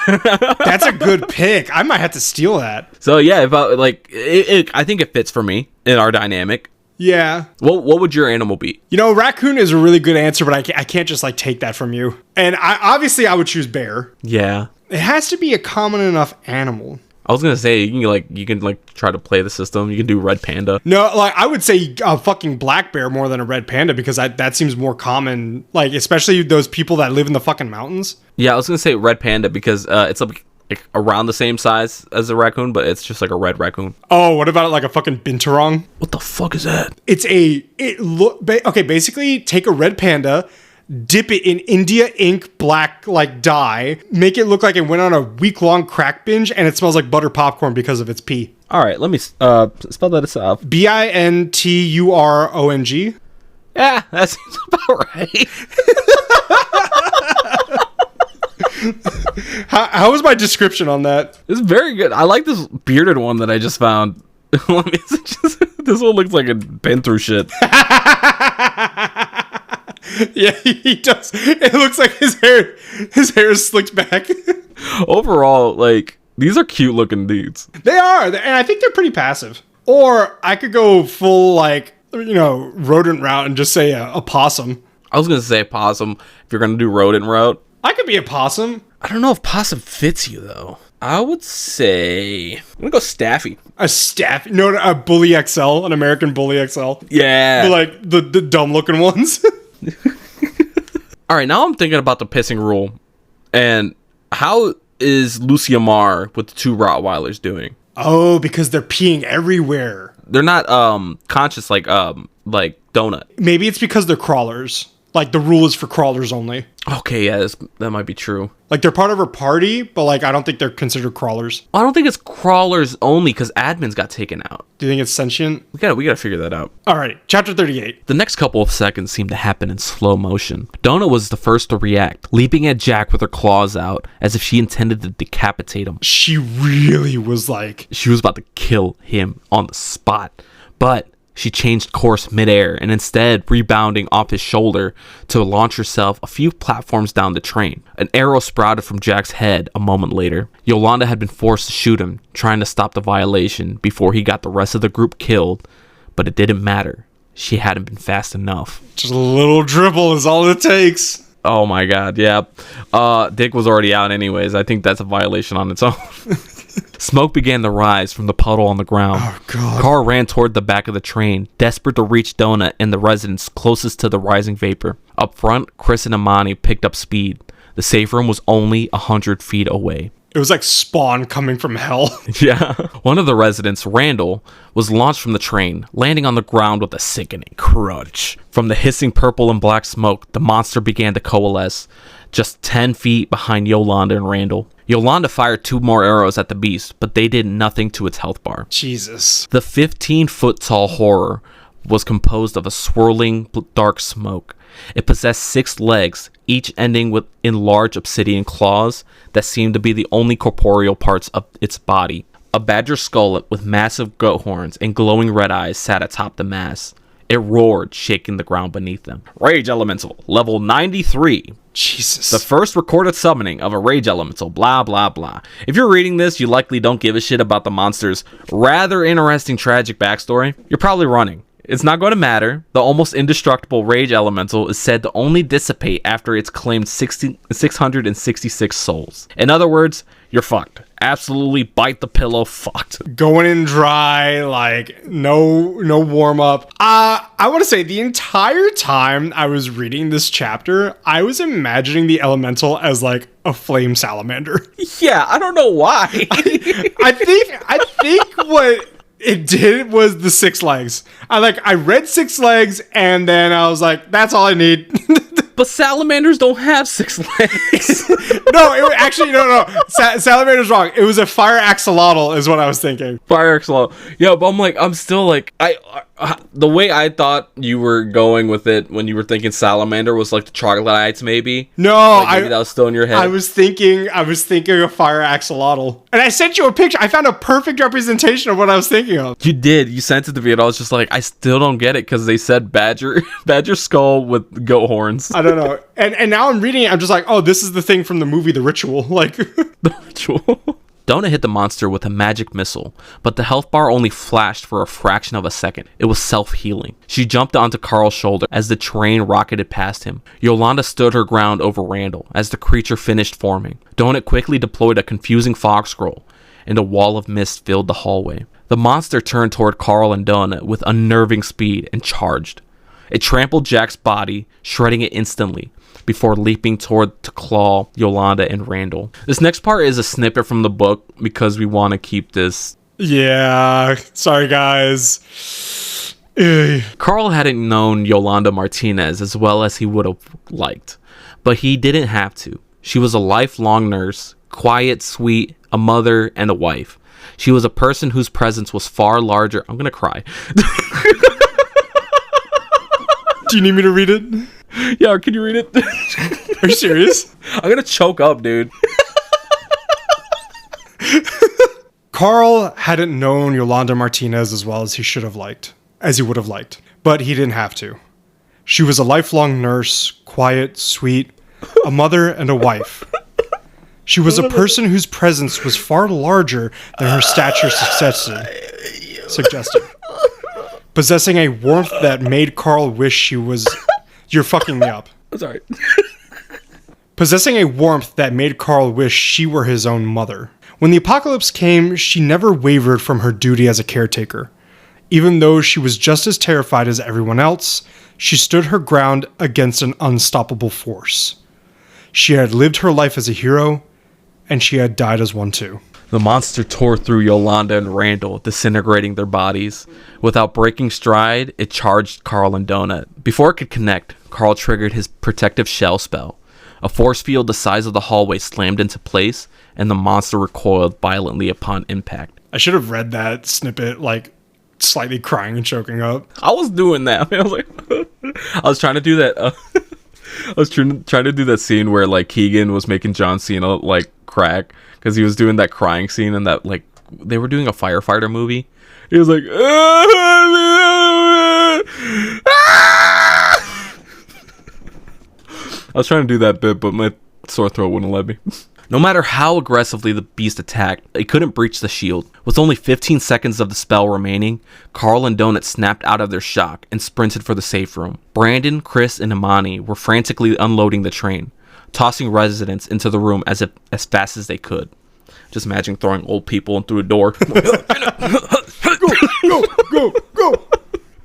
That's a good pick. I might have to steal that. So yeah, I think it fits for me in our dynamic. Yeah. What would your animal be? You know, raccoon is a really good answer, but I can't just like take that from you. And I would choose bear. Yeah. It has to be a common enough animal. I was gonna say you can try to play the system. You can do red panda. No, like I would say a fucking black bear more than a red panda because that seems more common. Like especially those people that live in the fucking mountains. Yeah, I was gonna say red panda because it's like around the same size as a raccoon, but it's just like a red raccoon. Oh, what about like a fucking binturong? What the fuck is that? Okay, basically take a red panda, dip it in India ink black like dye, make it look like it went on a week-long crack binge, and it smells like butter popcorn because of its pee. All right, let me spell that out. Binturong. Yeah, that seems about right. How was my description on that? It's very good. I like this bearded one that I just found. This one looks like it's been through shit. Yeah, he does. It looks like his hair is slicked back. Overall, like, these are cute looking dudes. They are, and I think they're pretty passive. Or I could go full, like, rodent route and just say a possum. I was gonna say possum if you're gonna do rodent route. I could be a possum. I don't know if possum fits you though. I would say I'm gonna go staffy. A staff? No, a bully XL, an American bully XL. Yeah. The dumb looking ones. All right, now I'm thinking about the pissing rule, and how is Lucia Mar with the 2 Rottweilers doing? Oh, because they're peeing everywhere. They're not conscious like Donut. Maybe it's because they're crawlers. Like, the rule is for crawlers only. Okay, yeah, that might be true. Like, they're part of her party, but, like, I don't think they're considered crawlers. I don't think it's crawlers only because admins got taken out. Do you think it's sentient? We gotta figure that out. Alright, chapter 38. The next couple of seconds seemed to happen in slow motion. Donut was the first to react, leaping at Jack with her claws out, as if she intended to decapitate him. She really was like... She was about to kill him on the spot, but... she changed course midair and instead rebounding off his shoulder to launch herself a few platforms down the train. An arrow sprouted from Jack's head a moment later. Yolanda had been forced to shoot him, trying to stop the violation before he got the rest of the group killed, but it didn't matter. She hadn't been fast enough. Just a little dribble is all it takes. Oh my god, yeah. Dick was already out anyways. I think that's a violation on its own. Smoke began to rise from the puddle on the ground. Oh, God. Carl ran toward the back of the train, desperate to reach Donut and the residents closest to the rising vapor. Up front, Chris and Amani picked up speed. The safe room was only 100 feet away. It was like Spawn coming from hell. Yeah. One of the residents, Randall, was launched from the train, landing on the ground with a sickening crunch. From the hissing purple and black smoke, the monster began to coalesce, just 10 feet behind Yolanda and Randall. Yolanda fired 2 more arrows at the beast, but they did nothing to its health bar. Jesus. The 15-foot-tall horror was composed of a swirling dark smoke. It possessed 6 legs, each ending in large obsidian claws that seemed to be the only corporeal parts of its body. A badger skull with massive goat horns and glowing red eyes sat atop the mass. It roared, shaking the ground beneath them. Rage Elemental, level 93. Jesus. The first recorded summoning of a Rage Elemental, blah, blah, blah. If you're reading this, you likely don't give a shit about the monster's rather interesting tragic backstory. You're probably running. It's not going to matter. The almost indestructible Rage Elemental is said to only dissipate after it's claimed 666 souls. In other words, you're fucked. Absolutely bite the pillow fucked. Going in dry, like no warm up. I want to say the entire time I was reading this chapter, I was imagining the elemental as like a flame salamander. Yeah, I don't know why. I think what it did was the 6 legs. I read 6 legs and then I was like, that's all I need. But salamanders don't have 6 legs. No. Salamander's wrong. It was a fire axolotl is what I was thinking. Fire axolotl. Yeah, but I'm still like, the way I thought you were going with it when you were thinking salamander was like the troglodytes maybe. No, like maybe that was still in your head. I was thinking of fire axolotl. And I sent you a picture. I found a perfect representation of what I was thinking of. You did. You sent it to me and I was just like, I still don't get it because they said badger skull with goat horns. I don't know. And now I'm reading it, I'm just like, oh, this is the thing from the movie The Ritual. Like The Ritual. Donut hit the monster with a magic missile, but the health bar only flashed for a fraction of a second. It was self-healing. She jumped onto Carl's shoulder as the train rocketed past him. Yolanda stood her ground over Randall as the creature finished forming. Donut quickly deployed a confusing fog scroll, and a wall of mist filled the hallway. The monster turned toward Carl and Donut with unnerving speed and charged. It trampled Jack's body, shredding it instantly, before leaping toward to claw Yolanda and Randall. This next part is a snippet from the book because we want to keep this. Yeah, sorry guys. Ugh. Carl hadn't known Yolanda Martinez as well as he would have liked, but he didn't have to. She was a lifelong nurse, quiet, sweet, a mother, and a wife. She was a person whose presence was far larger. I'm gonna cry. Do you need me to read it? Yeah, can you read it? Are you serious? I'm gonna choke up, dude. Carl hadn't known Yolanda Martinez as well as he would have liked, but he didn't have to. She was a lifelong nurse, quiet, sweet, a mother, and a wife. She was a person whose presence was far larger than her stature suggested. Possessing a warmth that made Carl wish she was... You're fucking me up. I'm sorry. Possessing a warmth that made Carl wish she were his own mother. When the apocalypse came, she never wavered from her duty as a caretaker. Even though she was just as terrified as everyone else, she stood her ground against an unstoppable force. She had lived her life as a hero, and she had died as one too. The monster tore through Yolanda and Randall, disintegrating their bodies. Without breaking stride, it charged Carl and Donut. Before it could connect, Carl triggered his protective shell spell. A force field the size of the hallway slammed into place, and the monster recoiled violently upon impact. I should have read that snippet, like, slightly crying and choking up. I was doing that. I was like, I was trying to do that. I was trying to do that scene where, like, Keegan was making John Cena, like, crack. Because he was doing that crying scene and that, like, they were doing a firefighter movie. He was like, I was trying to do that bit, but my sore throat wouldn't let me. No matter how aggressively the beast attacked, it couldn't breach the shield. With only 15 seconds of the spell remaining, Carl and Donut snapped out of their shock and sprinted for the safe room. Brandon, Chris, and Imani were frantically unloading the train, tossing residents into the room as fast as they could. Just imagine throwing old people through a door. Go.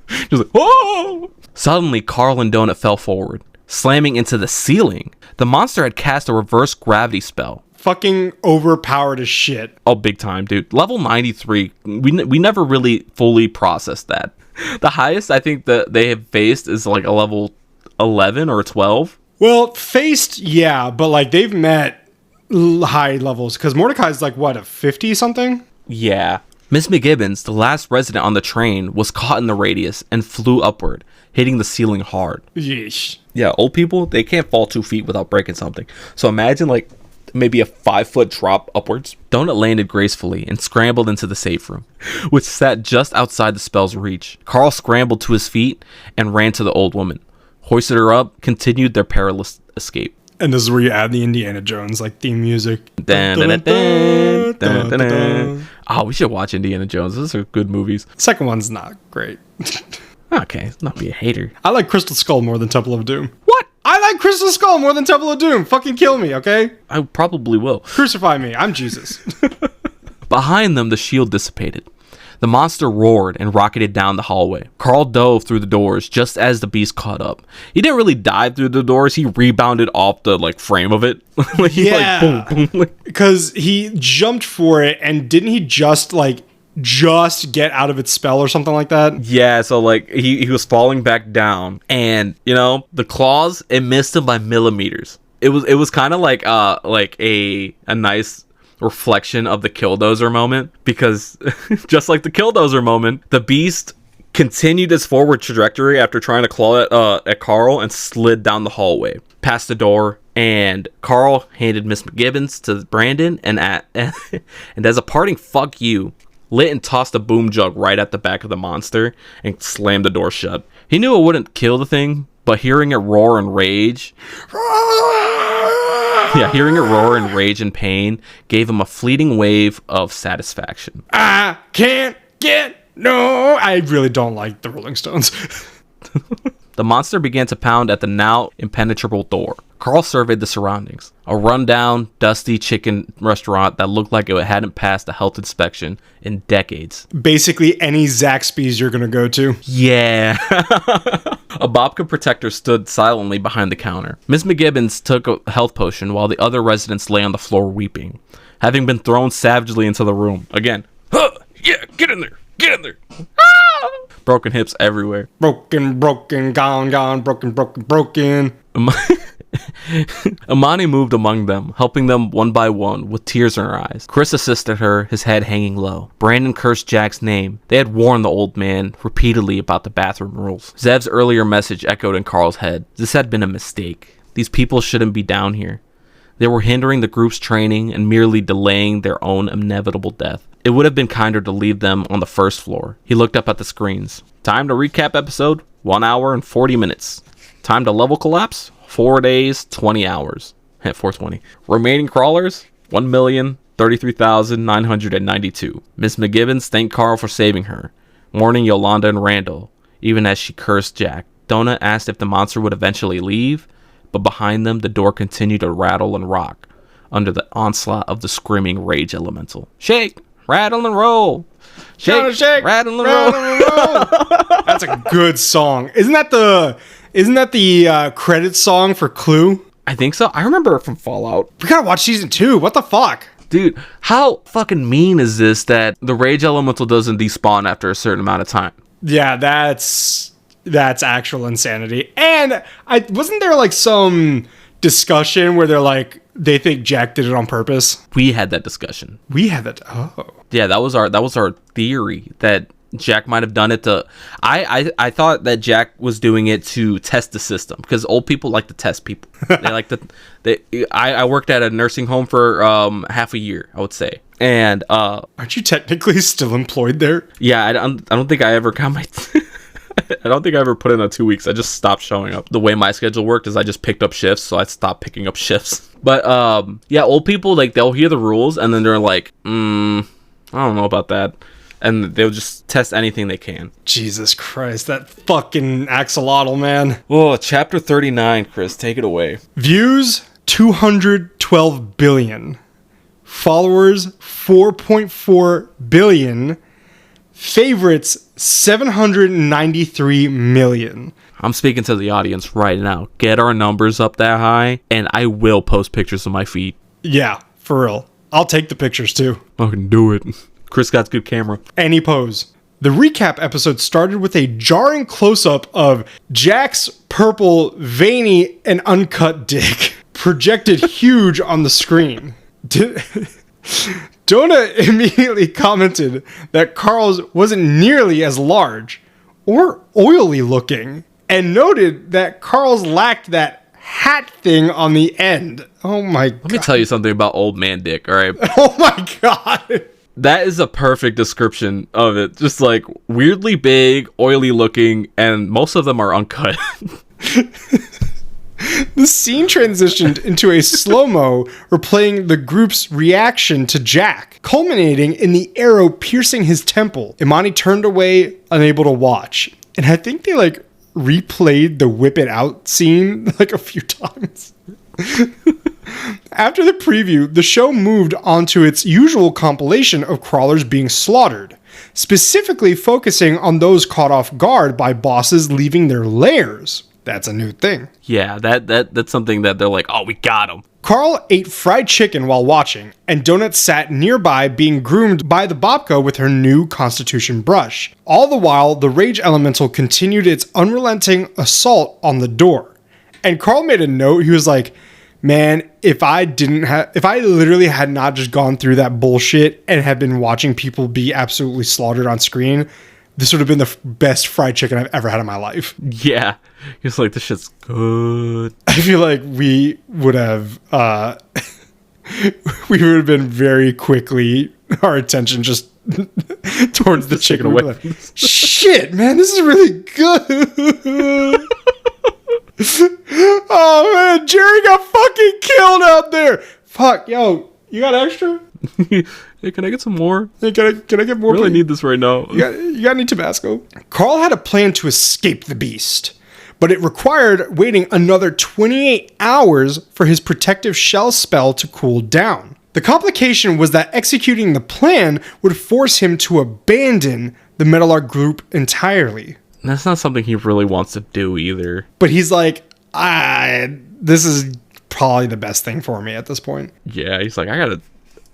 Just like, whoa! Suddenly, Carl and Donut fell forward, slamming into the ceiling. The monster had cast a reverse gravity spell. Fucking overpowered as shit. Oh, big time, dude. Level 93. We never really fully processed that. The highest I think that they have faced is like a level 11 or 12. Well, faced, yeah, but like they've met high levels because Mordecai's like what, a 50 something? Yeah. Miss McGibbons, the last resident on the train, was caught in the radius and flew upward, hitting the ceiling hard. Yeesh. Yeah, old people, they can't fall 2 feet without breaking something. So imagine like maybe a 5-foot drop upwards. Donut landed gracefully and scrambled into the safe room, which sat just outside the spell's reach. Carl scrambled to his feet and ran to the old woman, hoisted her up, continued their perilous escape. And this is where you add the Indiana Jones like theme music. Dun, dun, dun, dun, dun, dun, dun. Oh, we should watch Indiana Jones. Those are good movies. Second one's not great. Okay, not be a hater. I like Crystal Skull more than Temple of Doom. What? I like Crystal Skull more than Temple of Doom. Fucking kill me, okay? I probably will. Crucify me. I'm Jesus. Behind them, the shield dissipated. The monster roared and rocketed down the hallway. Carl dove through the doors just as the beast caught up. He didn't really dive through the doors. He rebounded off the like frame of it. Yeah. Boom, boom. Because he jumped for it, and didn't he just get out of its spell or something like that? Yeah, so like he was falling back down, and you know the claws, it missed him by millimeters. It was kind of like a nice reflection of the Killdozer moment, because just like the Killdozer moment, the beast continued its forward trajectory after trying to claw at Carl and slid down the hallway past the door. And Carl handed Miss McGibbons to Brandon, and as a parting fuck you, lit and tossed a boom jug right at the back of the monster and slammed the door shut. He knew it wouldn't kill the thing, but hearing it roar in rage... hearing it roar in rage and pain gave him a fleeting wave of satisfaction. I can't get no... I really don't like the Rolling Stones. The monster began to pound at the now impenetrable door. Carl surveyed the surroundings. A rundown, dusty chicken restaurant that looked like it hadn't passed a health inspection in decades. Basically any Zaxby's you're gonna go to. Yeah. A Babka protector stood silently behind the counter. Miss McGibbons took a health potion while the other residents lay on the floor weeping, having been thrown savagely into the room. Again, huh, yeah, get in there, get in there. Ah! Broken hips everywhere. Broken, gone, broken. Imani moved among them, helping them one by one with tears in her eyes. Chris assisted her, his head hanging low. Brandon cursed Jack's name. They had warned the old man repeatedly about the bathroom rules. Zev's earlier message echoed in Carl's head. This had been a mistake. These people shouldn't be down here. They were hindering the group's training and merely delaying their own inevitable death. It would have been kinder to leave them on the first floor. He looked up at the screens. Time to recap episode, 1 hour and 40 minutes. Time to level collapse, 4 days, 20 hours. 420. Remaining crawlers, 1,033,992. Miss McGibbons thanked Carl for saving her, mourning Yolanda and Randall, even as she cursed Jack. Donut asked if the monster would eventually leave, but behind them, the door continued to rattle and rock under the onslaught of the screaming rage elemental. Shake, rattle, and roll. Shake, rattle, and roll. That's a good song. Isn't that the credits song for Clue? I think so. I remember it from Fallout. We gotta watch season 2. What the fuck? Dude, how fucking mean is this that the rage elemental doesn't despawn after a certain amount of time? Yeah, that's actual insanity. And wasn't there like some discussion where they're like they think Jack did it on purpose? We had that discussion. Oh. Yeah, that was our theory that Jack might have done it to... I thought that Jack was doing it to test the system, because old people like to test people. They like to... I worked at a nursing home for half a year, I would say. And... aren't you technically still employed there? Yeah, I don't think I ever got my... I don't think I ever put in a 2 weeks. I just stopped showing up. The way my schedule worked is I just picked up shifts, so I stopped picking up shifts. But, yeah, old people, like, they'll hear the rules, and then they're like, I don't know about that. And they'll just test anything they can. Jesus Christ, that fucking axolotl, man. Oh, chapter 39, Chris, take it away. Views, 212 billion. Followers, 4.4 billion. Favorites, 793 million. I'm speaking to the audience right now. Get our numbers up that high, and I will post pictures of my feet. Yeah, for real. I'll take the pictures too. I can do it. Chris got good camera. Any pose. The recap episode started with a jarring close-up of Jack's purple, veiny, and uncut dick projected huge on the screen. Donna immediately commented that Carl's wasn't nearly as large or oily looking, and noted that Carl's lacked that hat thing on the end. Oh my god. Let me tell you something about old man dick, alright? Oh my god. That is a perfect description of it. Just like weirdly big, oily looking, and most of them are uncut. The scene transitioned into a slow-mo replaying the group's reaction to Jack, culminating in the arrow piercing his temple. Imani turned away, unable to watch. And I think they like replayed the whip it out scene like a few times. After the preview, the show moved onto its usual compilation of crawlers being slaughtered, specifically focusing on those caught off guard by bosses leaving their lairs. That's a new thing. Yeah, that's something that they're like, oh, we got him. Carl ate fried chicken while watching, and Donut sat nearby being groomed by the Babka with her new Constitution brush. All the while, the Rage Elemental continued its unrelenting assault on the door. And Carl made a note, he was like, man, if I literally had not just gone through that bullshit and had been watching people be absolutely slaughtered on screen, this would have been the best fried chicken I've ever had in my life. Yeah. He's like, this shit's good. I feel like we would have been very quickly, our attention just towards the chicken away. Like, shit, man, this is really good. Oh man, Jerry got fucking killed out there. Fuck, yo, you got extra? Hey, can I get some more? Hey, can I get more? I really need this right now. You got any Tabasco? Carl had a plan to escape the beast, but it required waiting another 28 hours for his protective shell spell to cool down. The complication was that executing the plan would force him to abandon the Metal Arc group entirely. That's not something he really wants to do either. But he's like, this is probably the best thing for me at this point. Yeah, he's like,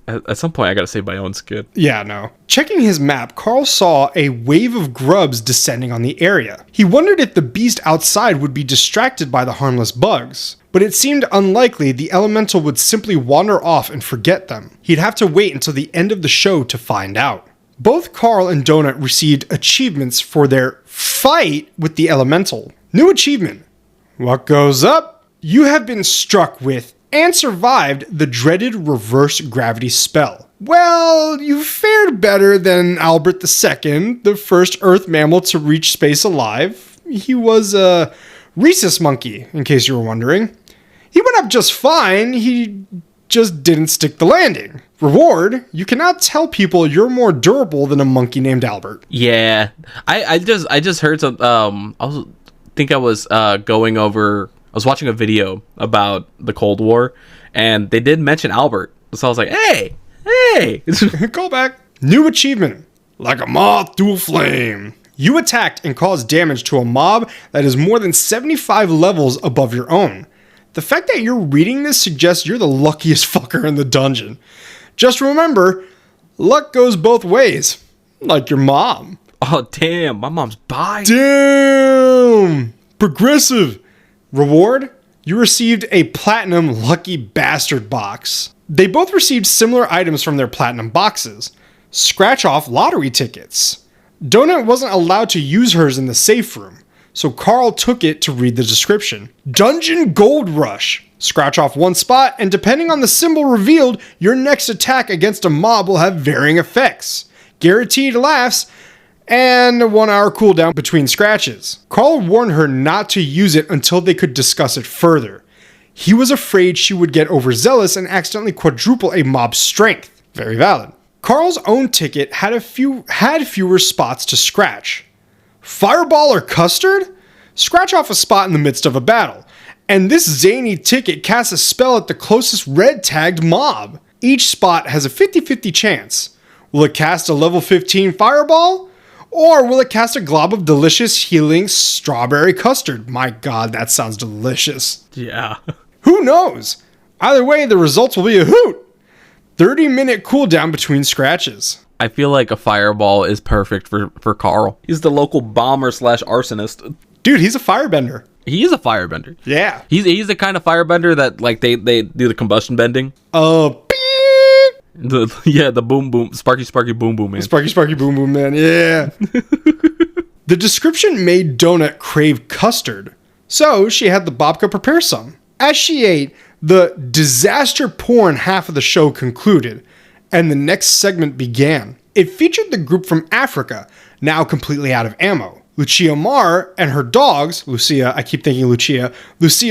at some point I gotta save my own skin. Yeah, no. Checking his map, Carl saw a wave of grubs descending on the area. He wondered if the beast outside would be distracted by the harmless bugs, but it seemed unlikely the elemental would simply wander off and forget them. He'd have to wait until the end of the show to find out. Both Carl and Donut received achievements for their fight with the elemental. New achievement. What goes up? You have been struck with and survived the dreaded reverse gravity spell. Well, you fared better than Albert II, the first Earth mammal to reach space alive. He was a rhesus monkey, in case you were wondering. He went up just fine, he just didn't stick the landing. Reward, you cannot tell people you're more durable than a monkey named Albert. Yeah, I just heard some. I was watching a video about the Cold War, and they did mention Albert. So I was like, hey. Call back. New achievement. Like a moth to a flame. You attacked and caused damage to a mob that is more than 75 levels above your own. The fact that you're reading this suggests you're the luckiest fucker in the dungeon. Just remember, luck goes both ways. Like your mom. Oh, damn. My mom's bi. Damn. Progressive. Reward, you received a platinum lucky bastard box. They both received similar items from their platinum boxes. Scratch off lottery tickets. Donut wasn't allowed to use hers in the safe room, so Carl took it to read the description. Dungeon Gold Rush. Scratch off one spot, and depending on the symbol revealed, your next attack against a mob will have varying effects. Guaranteed laughs, and a 1 hour cooldown between scratches. Carl warned her not to use it until they could discuss it further. He was afraid she would get overzealous and accidentally quadruple a mob's strength. Very valid. Carl's own ticket had fewer spots to scratch. Fireball or custard? Scratch off a spot in the midst of a battle. And this zany ticket casts a spell at the closest red tagged mob. Each spot has a 50-50 chance. Will it cast a level 15 fireball? Or will it cast a glob of delicious healing strawberry custard? My god, that sounds delicious. Yeah. Who knows? Either way, the results will be a hoot. 30-minute cooldown between scratches. I feel like a fireball is perfect for Carl. He's the local bomber / arsonist. Dude, he's a firebender. He is a firebender. Yeah. He's the kind of firebender that like they do the combustion bending. The boom boom, sparky boom boom man. Sparky boom boom man, yeah. The description made Donut crave custard, so she had the babka prepare some. As she ate, the disaster porn half of the show concluded, and the next segment began. It featured the group from Africa, now completely out of ammo. Lucia Marr and her dogs, Lucia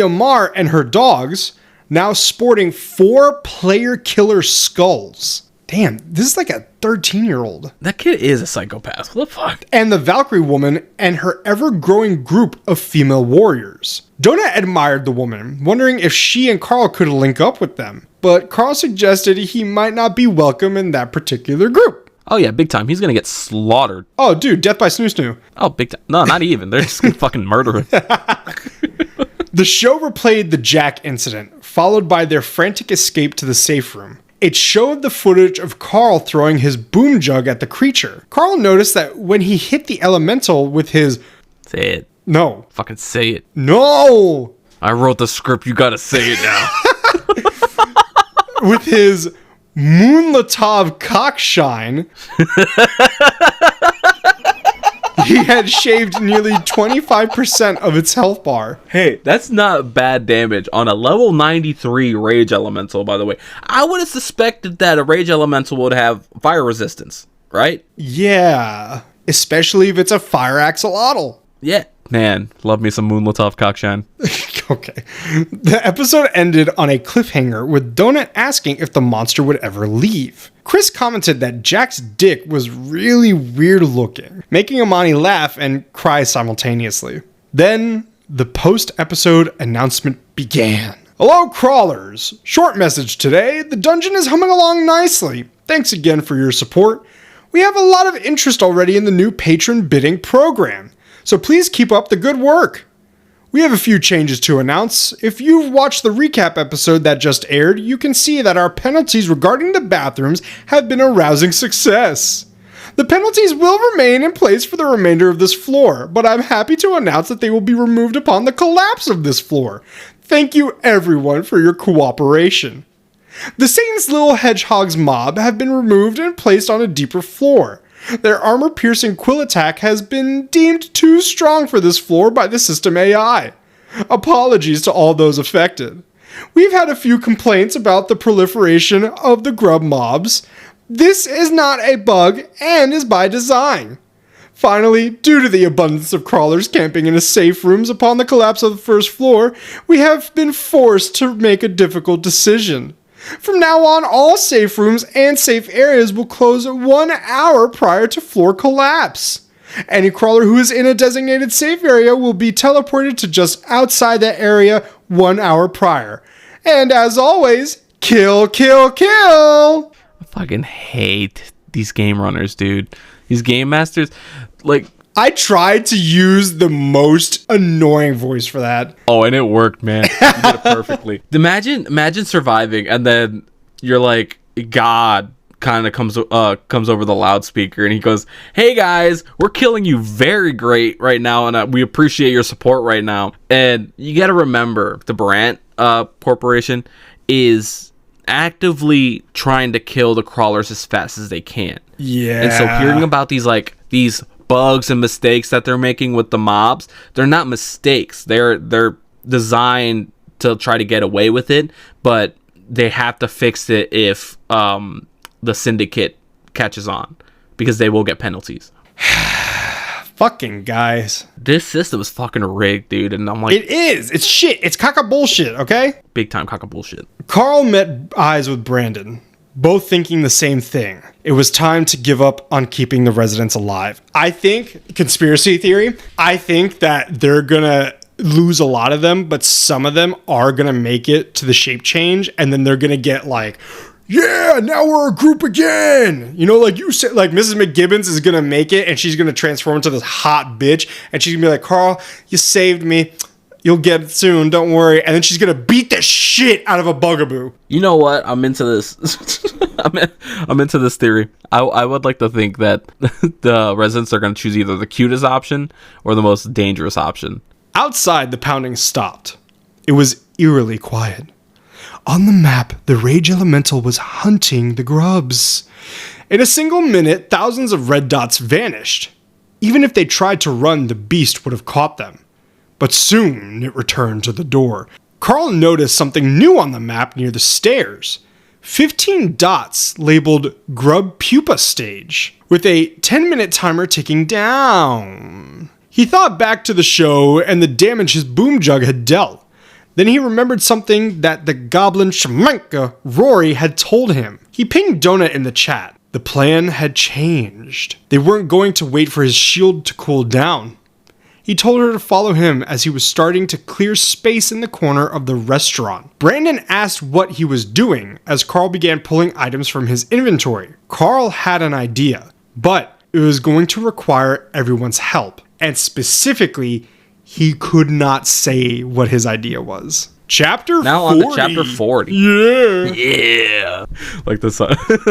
Marr and her dogs, now sporting 4 player killer skulls. Damn, this is like a 13-year-old. That kid is a psychopath. What the fuck? And the Valkyrie woman and her ever-growing group of female warriors. Donut admired the woman, wondering if she and Carl could link up with them. But Carl suggested he might not be welcome in that particular group. Oh yeah, big time. He's gonna get slaughtered. Oh dude, death by snoo snoo. Oh, big time. No, not even. They're just gonna fucking murder him. The show replayed the Jack incident, followed by their frantic escape to the safe room. It showed the footage of Carl throwing his boom jug at the creature. Carl noticed that when he hit the elemental with his... Say it. No. Fucking say it. No! I wrote the script, you gotta say it now. With his Moonlatov cockshine, he had shaved nearly 25% of its health bar. Hey, that's not bad damage on a level 93 Rage Elemental, by the way. I would have suspected that a Rage Elemental would have fire resistance, right? Yeah, especially if it's a fire axolotl. Yeah. Man, love me some Moonlatov cockshine. Okay. The episode ended on a cliffhanger with Donut asking if the monster would ever leave. Chris commented that Jack's dick was really weird looking, making Amani laugh and cry simultaneously. Then, the post-episode announcement began. Hello, crawlers. Short message today. The dungeon is humming along nicely. Thanks again for your support. We have a lot of interest already in the new patron bidding program, so please keep up the good work. We have a few changes to announce. If you've watched the recap episode that just aired, you can see that our penalties regarding the bathrooms have been a rousing success. The penalties will remain in place for the remainder of this floor, but I'm happy to announce that they will be removed upon the collapse of this floor. Thank you everyone for your cooperation. The Satan's Little Hedgehog's mob have been removed and placed on a deeper floor. Their armor-piercing quill attack has been deemed too strong for this floor by the system AI. Apologies to all those affected. We've had a few complaints about the proliferation of the grub mobs. This is not a bug and is by design. Finally, due to the abundance of crawlers camping in safe rooms upon the collapse of the first floor, we have been forced to make a difficult decision. From now on, all safe rooms and safe areas will close 1 hour prior to floor collapse. Any crawler who is in a designated safe area will be teleported to just outside that area 1 hour prior. And as always, kill, kill, kill! I fucking hate these game runners, dude. These game masters, like... I tried to use the most annoying voice for that. Oh, and it worked, man. You did it perfectly. Imagine surviving, and then you're like, God kind of comes over the loudspeaker, and he goes, "Hey guys, we're killing you very great right now, and we appreciate your support right now." And you got to remember, the Brandt Corporation is actively trying to kill the crawlers as fast as they can. Yeah. And so hearing about these bugs and mistakes that they're making with the mobs, they're not mistakes. They're designed to try to get away with it, but they have to fix it if the syndicate catches on, because they will get penalties. Fucking guys. This system is fucking rigged, dude, and I'm like... It is! It's shit! It's caca bullshit, okay? Big time caca bullshit. Carl met eyes with Brandon, both thinking the same thing. It was time to give up on keeping the residents alive. I think, conspiracy theory, I think that they're gonna lose a lot of them, but some of them are gonna make it to the shape change, and then they're gonna get like, yeah, now we're a group again. You know, like you said, like Mrs. McGibbons is gonna make it, and she's gonna transform into this hot bitch, and she's gonna be like, Carl, you saved me. You'll get it soon, don't worry. And then she's gonna beat the shit out of a bugaboo. You know what? I'm into this. I'm into this theory. I would like to think that the residents are gonna choose either the cutest option or the most dangerous option. Outside, the pounding stopped. It was eerily quiet. On the map, the rage elemental was hunting the grubs. In a single minute, thousands of red dots vanished. Even if they tried to run, the beast would have caught them. But soon it returned to the door. Carl noticed something new on the map near the stairs. 15 dots labeled Grub Pupa Stage, with a 10-minute timer ticking down. He thought back to the show and the damage his boom jug had dealt. Then he remembered something that the goblin shamanka Rory had told him. He pinged Donut in the chat. The plan had changed. They weren't going to wait for his shield to cool down. He told her to follow him as he was starting to clear space in the corner of the restaurant. Brandon asked what he was doing as Carl began pulling items from his inventory. Carl had an idea, but it was going to require everyone's help. And specifically, he could not say what his idea was. Chapter 40. Now on to chapter 40. Yeah. Yeah. Like the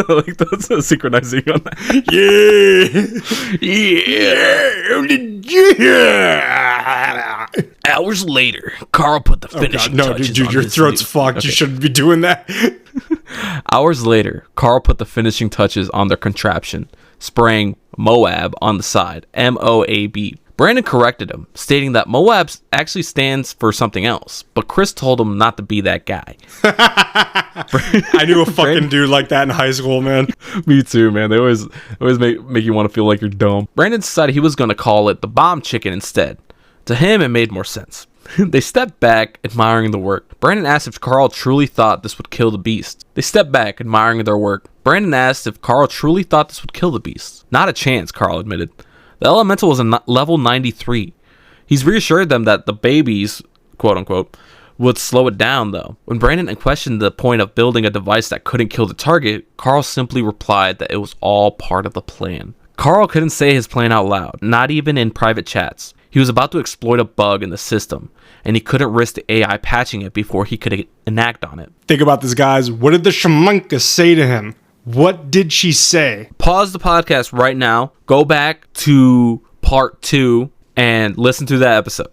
like the synchronizing on that. Yeah. Hours later, Carl put the finishing touches dude, on your his throat's new- fucked. Okay. You shouldn't be doing that. Hours later, Carl put the finishing touches on their contraption, spraying Moab on the side, MOAB. Brandon corrected him, stating that Moab actually stands for something else, but Chris told him not to be that guy. I knew a fucking dude like that in high school, man. Me too, man. They always make you want to feel like you're dumb. Brandon decided he was going to call it the bomb chicken instead. To him, it made more sense. They stepped back, admiring the work. Brandon asked if Carl truly thought this would kill the beast. They stepped back, admiring their work. Brandon asked if Carl truly thought this would kill the beast. Not a chance, Carl admitted. The elemental was a level 93. He's reassured them that the babies, quote unquote, would slow it down, though. When Brandon questioned the point of building a device that couldn't kill the target, Carl simply replied that it was all part of the plan. Carl couldn't say his plan out loud, not even in private chats. He was about to exploit a bug in the system, and he couldn't risk the AI patching it before he could enact on it. Think about this, guys. What did the shamanka say to him? What did she say? Pause the podcast right now, go back to part 2, and listen to that episode.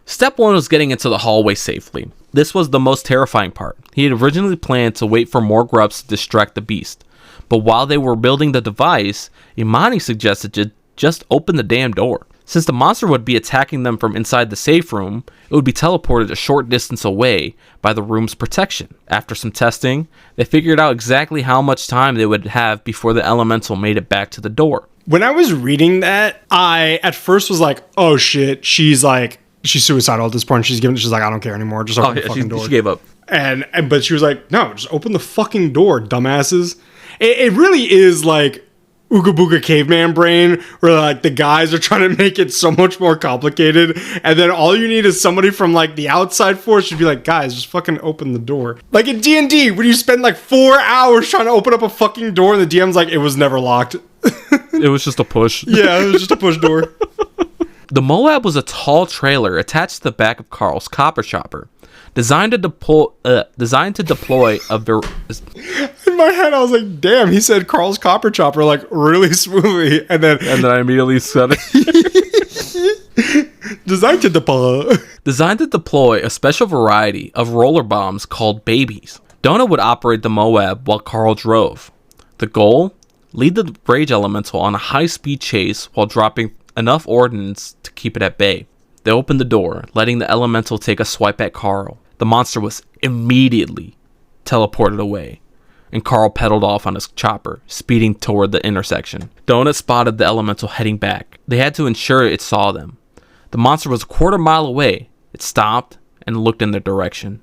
Step 1 was getting into the hallway safely. This was the most terrifying part. He had originally planned to wait for more grubs to distract the beast, but while they were building the device, Imani suggested to just open the damn door. Since the monster would be attacking them from inside the safe room, it would be teleported a short distance away by the room's protection. After some testing, they figured out exactly how much time they would have before the elemental made it back to the door. When I was reading that, I at first was like, oh shit, she's suicidal at this point. She's like, I don't care anymore. Just open the fucking door. She gave up. But she was like, no, just open the fucking door, dumbasses. It really is like Ooga Booga caveman brain, where like the guys are trying to make it so much more complicated, and then all you need is somebody from like the outside force to be like, guys, just fucking open the door. Like in D&D, when you spend like 4 hours trying to open up a fucking door, and the DM's like, it was never locked. It was just a push. Yeah, it was just a push door. The Moab was a tall trailer attached to the back of Carl's copper chopper, designed to deploy a In my head, I was like, damn, he said Carl's copper chopper like really smoothly. And then I immediately said it. Designed to deploy a special variety of roller bombs called babies. Donut would operate the Moab while Carl drove. The goal? Lead the rage elemental on a high-speed chase while dropping enough ordnance to keep it at bay. They opened the door, letting the elemental take a swipe at Carl. The monster was immediately teleported away, and Carl pedaled off on his chopper, speeding toward the intersection. Donut spotted the elemental heading back. They had to ensure it saw them. The monster was a quarter mile away. It stopped and looked in their direction.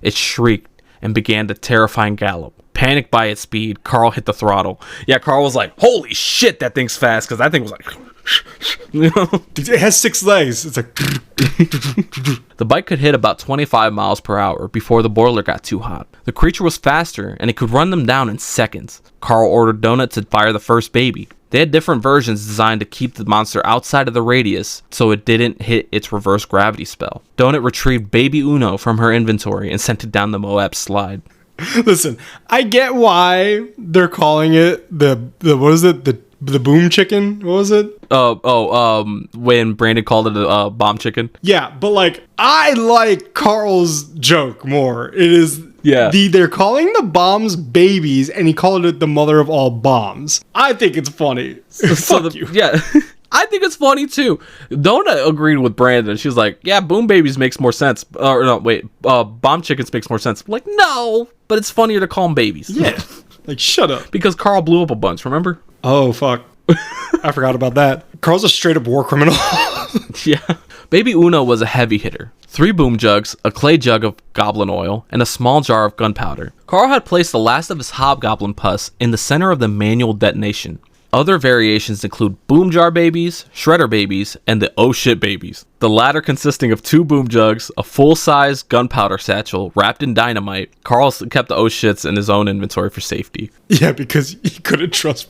It shrieked and began the terrifying gallop. Panicked by its speed, Carl hit the throttle. Yeah, Carl was like, holy shit, that thing's fast, because that thing was like... It has 6 legs. It's like... The bike could hit about 25 miles per hour before the boiler got too hot. The creature was faster, and it could run them down in seconds. Carl ordered Donut to fire the first baby. They had different versions designed to keep the monster outside of the radius so it didn't hit its reverse gravity spell. Donut retrieved baby Uno from her inventory and sent it down the Moab slide. Listen, I get why they're calling it the what is it? The boom chicken? What was it? When Brandon called it a bomb chicken. Yeah, but like I like Carl's joke more. It is they're calling the bombs babies, and he called it the mother of all bombs. I think it's funny. Fuck you. Yeah. I think it's funny too. Donut agreed with Brandon. She was like, yeah, boom babies makes more sense. Or no, wait, bomb chickens makes more sense. I'm like, no, but it's funnier to call them babies. Yeah. Like, shut up. Because Carl blew up a bunch, remember? Oh, fuck. I forgot about that. Carl's a straight up war criminal. Yeah. Baby Uno was a heavy hitter. 3 boom jugs, a clay jug of goblin oil, and a small jar of gunpowder. Carl had placed the last of his hobgoblin pus in the center of the manual detonation. Other variations include boom jar babies, shredder babies, and the oh shit babies. The latter consisting of 2 boom jugs, a full-size gunpowder satchel wrapped in dynamite. Carl kept the oh shits in his own inventory for safety. Yeah, because he couldn't trust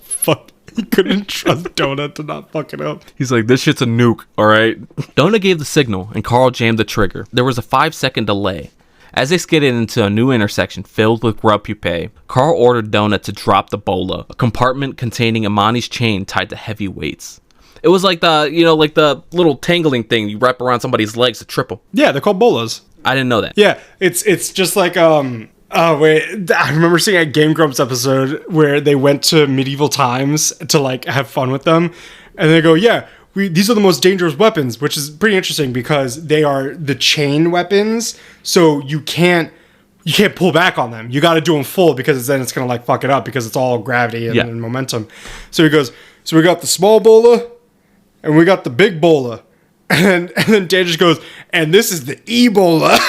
Donut to not fuck it up. He's like, this shit's a nuke, alright? Donut gave the signal, and Carl jammed the trigger. There was a 5-second delay. As they skidded into a new intersection filled with grub pupae, Carl ordered Donut to drop the bola, a compartment containing Imani's chain tied to heavy weights. It was like the little tangling thing you wrap around somebody's legs to trip them. Yeah, they're called bolas. I didn't know that. Yeah, it's just like oh wait, I remember seeing a Game Grumps episode where they went to medieval times to like have fun with them, and they go, yeah. These are the most dangerous weapons, which is pretty interesting because they are the chain weapons. So you can't pull back on them. You got to do them full because then it's going to like fuck it up because it's all gravity and momentum. So he goes, so we got the small bola and we got the big bola. And then Dan just goes, and this is the Ebola.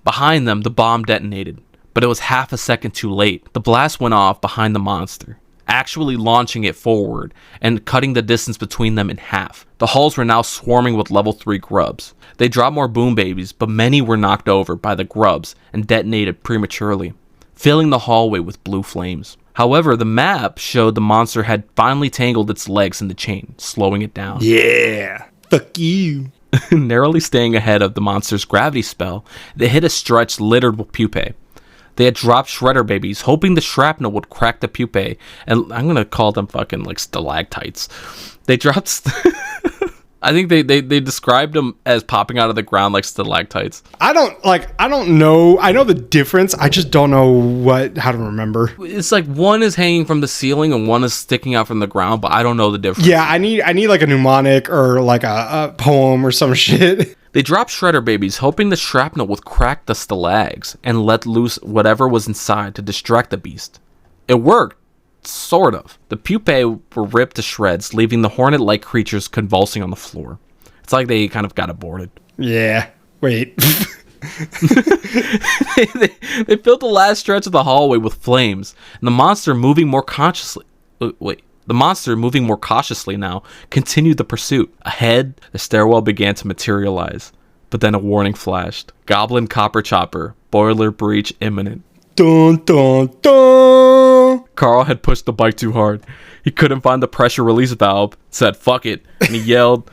Behind them, the bomb detonated, but it was half a second too late. The blast went off behind the monster. actually launching it forward and cutting the distance between them in half. The halls were now swarming with level 3 grubs. They dropped more boom babies, but many were knocked over by the grubs and detonated prematurely, filling the hallway with blue flames. However, the map showed the monster had finally tangled its legs in the chain, slowing it down. Yeah. Fuck you. Narrowly staying ahead of the monster's gravity spell, they hit a stretch littered with pupae. They had dropped shredder babies, hoping the shrapnel would crack the pupae, and I'm gonna call them fucking like stalactites. They dropped... I think they described them as popping out of the ground like stalactites. I don't know. I know the difference. I just don't know how to remember. It's like one is hanging from the ceiling and one is sticking out from the ground, but I don't know the difference. Yeah, I need like a mnemonic or like a poem or some shit. They dropped shredder babies, hoping the shrapnel would crack the stalags and let loose whatever was inside to distract the beast. It worked. Sort of. The pupae were ripped to shreds, leaving the hornet-like creatures convulsing on the floor. It's like they kind of got aborted. Yeah. Wait. They filled the last stretch of the hallway with flames, and the monster moving more cautiously now continued the pursuit. Ahead, the stairwell began to materialize, but then a warning flashed. Goblin copper chopper, boiler breach imminent. Dun dun dun. Carl had pushed the bike too hard. He couldn't find the pressure release valve, said fuck it, and he yelled.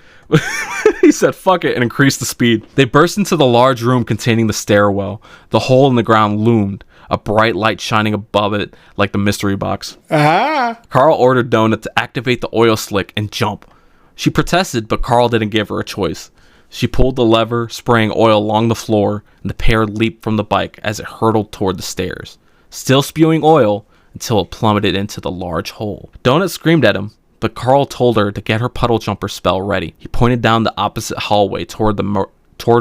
He said fuck it and increased the speed. They burst into the large room containing the stairwell. The hole in the ground loomed, a bright light shining above it like the mystery box. Ah. Carl ordered Donut to activate the oil slick and jump. She protested, but Carl didn't give her a choice. She pulled the lever, spraying oil along the floor, and the pair leaped from the bike as it hurtled toward the stairs, still spewing oil until it plummeted into the large hole. Donut screamed at him, but Carl told her to get her puddle jumper spell ready. He pointed down the opposite hallway toward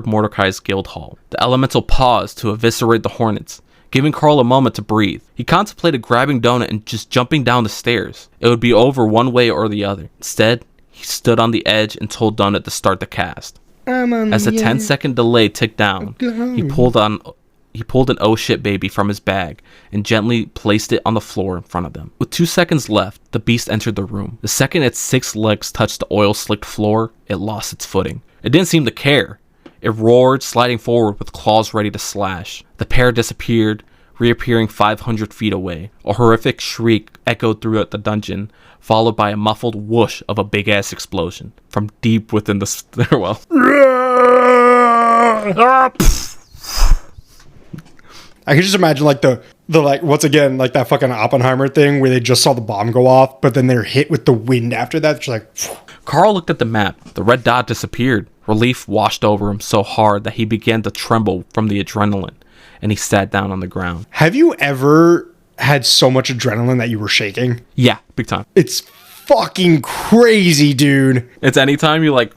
Mordecai's guild hall. The elemental paused to eviscerate the hornets, giving Carl a moment to breathe. He contemplated grabbing Donut and just jumping down the stairs. It would be over one way or the other. Instead, he stood on the edge and told Donut to start the cast. As the 10-second delay ticked down, he pulled an oh shit baby from his bag and gently placed it on the floor in front of them. With 2 seconds left, the beast entered the room. The second its 6 legs touched the oil-slicked floor, it lost its footing. It didn't seem to care. It roared, sliding forward with claws ready to slash. The pair disappeared, reappearing 500 feet away. A horrific shriek echoed throughout the dungeon, followed by a muffled whoosh of a big-ass explosion from deep within the stairwell. I can just imagine like the like once again like that fucking Oppenheimer thing where they just saw the bomb go off, but then they're hit with the wind after that. It's like Carl looked at the map. The red dot disappeared. Relief washed over him so hard that he began to tremble from the adrenaline, and he sat down on the ground. Have you ever had so much adrenaline that you were shaking? Yeah, big time. It's fucking crazy, dude. It's anytime you like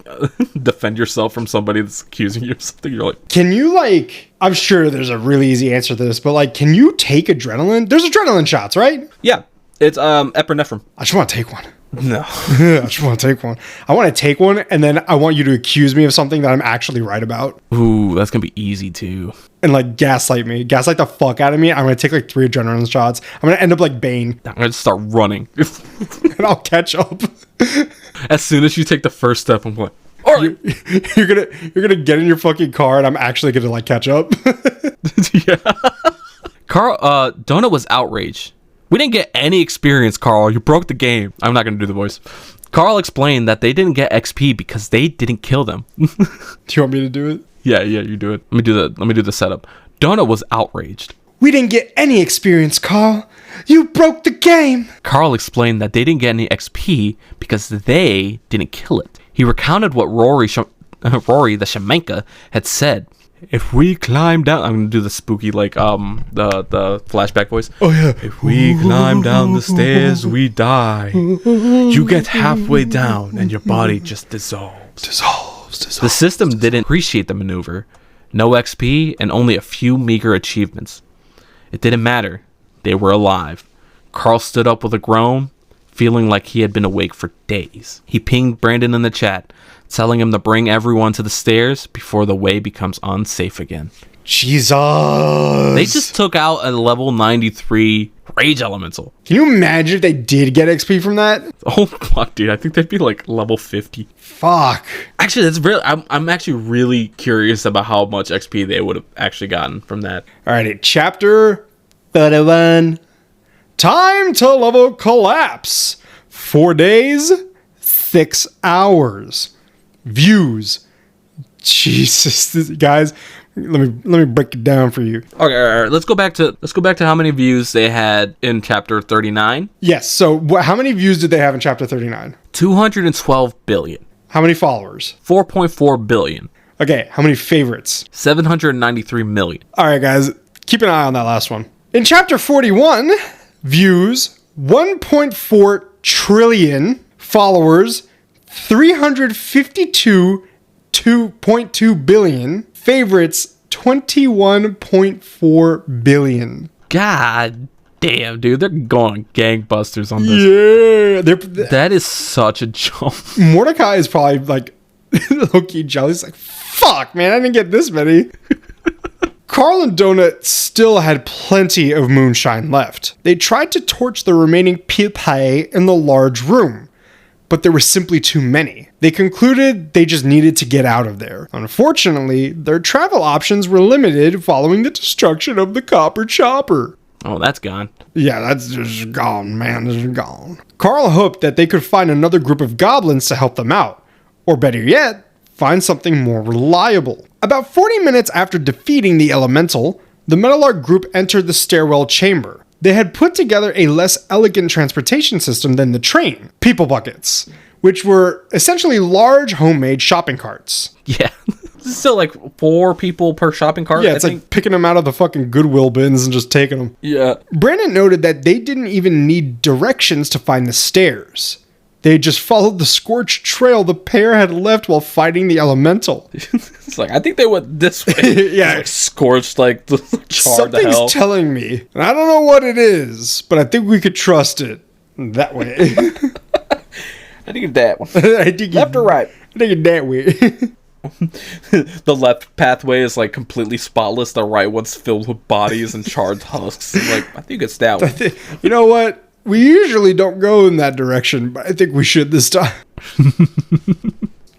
defend yourself from somebody that's accusing you of something, you're like, can you like, I'm sure there's a really easy answer to this, but like, can you take adrenaline? There's adrenaline shots, right? yeah, it's epinephrine. I just want to take one. No. I just want to take one. I want to take one, and then I want you to accuse me of something that I'm actually right about. Ooh, that's gonna be easy too. And like gaslight the fuck out of me. I'm gonna take like 3 adrenaline shots. I'm gonna end up like Bane. I'm gonna start running. And I'll catch up. As soon as you take the first step, I'm like, all right. You're gonna get in your fucking car, and I'm actually gonna like catch up. Yeah. Carl, Donut was outraged. We didn't get any experience, Carl. You broke the game. I'm not gonna do the voice. Carl explained that they didn't get XP because they didn't kill them. Do you want me to do it? Yeah, you do it. Let me do the setup. Donut was outraged. We didn't get any experience, Carl. You broke the game. Carl explained that they didn't get any XP because they didn't kill it. He recounted what Rory the Shamanka had said. If we climb down, I'm gonna do the spooky like the flashback voice. Oh yeah. If we climb down the stairs, we die. You get halfway down and your body just dissolves. The system didn't appreciate the maneuver. No XP and only a few meager achievements. It didn't matter. They were alive. Carl stood up with a groan, feeling like he had been awake for days. He pinged Brandon in the chat, telling him to bring everyone to the stairs before the way becomes unsafe again. Jesus. They just took out a level 93 Rage Elemental. Can you imagine if they did get XP from that? Oh fuck, dude! I think they'd be like level 50. Fuck. Actually, that's really. I'm actually really curious about how much XP they would have actually gotten from that. Alrighty, chapter 31. Time to level collapse. 4 days, 6 hours. Views. Jesus, guys. Let me break it down for you. Okay, all right. Let's go back to how many views they had in chapter 39. Yes. So, how many views did they have in chapter 39? 212 billion. How many followers? 4.4 billion. Okay. How many favorites? 793 million. All right, guys. Keep an eye on that last one. In chapter 41, views 1.4 trillion, followers 352.2 billion. Favorites, 21.4 billion. God damn, dude. They're going gangbusters on this. Yeah. That is such a jump. Mordecai is probably like low-key jealous. Like, fuck, man, I didn't get this many. Carl and Donut still had plenty of moonshine left. They tried to torch the remaining pupae in the large room, but there were simply too many. They concluded they just needed to get out of there. Unfortunately, their travel options were limited following the destruction of the copper chopper. Oh, that's gone. Yeah, that's just gone, man. It's gone. Carl hoped that they could find another group of goblins to help them out, or better yet, find something more reliable. About 40 minutes after defeating the elemental, the Metallark group entered the stairwell chamber. They had put together a less elegant transportation system than the train, people buckets, which were essentially large homemade shopping carts. Yeah. Still like 4 people per shopping cart. Yeah, it's like picking them out of the fucking Goodwill bins and just taking them. Yeah. Brandon noted that they didn't even need directions to find the stairs. They just followed the scorched trail the pair had left while fighting the elemental. It's like, I think they went this way. Yeah. Like scorched, like charred to hell. Something's telling me, and I don't know what it is, but I think we could trust it that way. I think it's that one. I think Left or right? I think it's that way. The left pathway is like completely spotless. The right one's filled with bodies and charred husks. Like, I think it's that one. You know what? We usually don't go in that direction, but I think we should this time.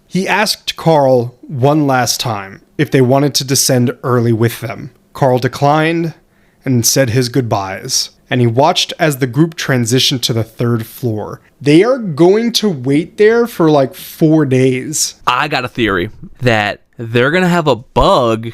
He asked Carl one last time if they wanted to descend early with them. Carl declined and said his goodbyes, and he watched as the group transitioned to the 3rd floor. They are going to wait there for like 4 days. I got a theory that they're going to have a bug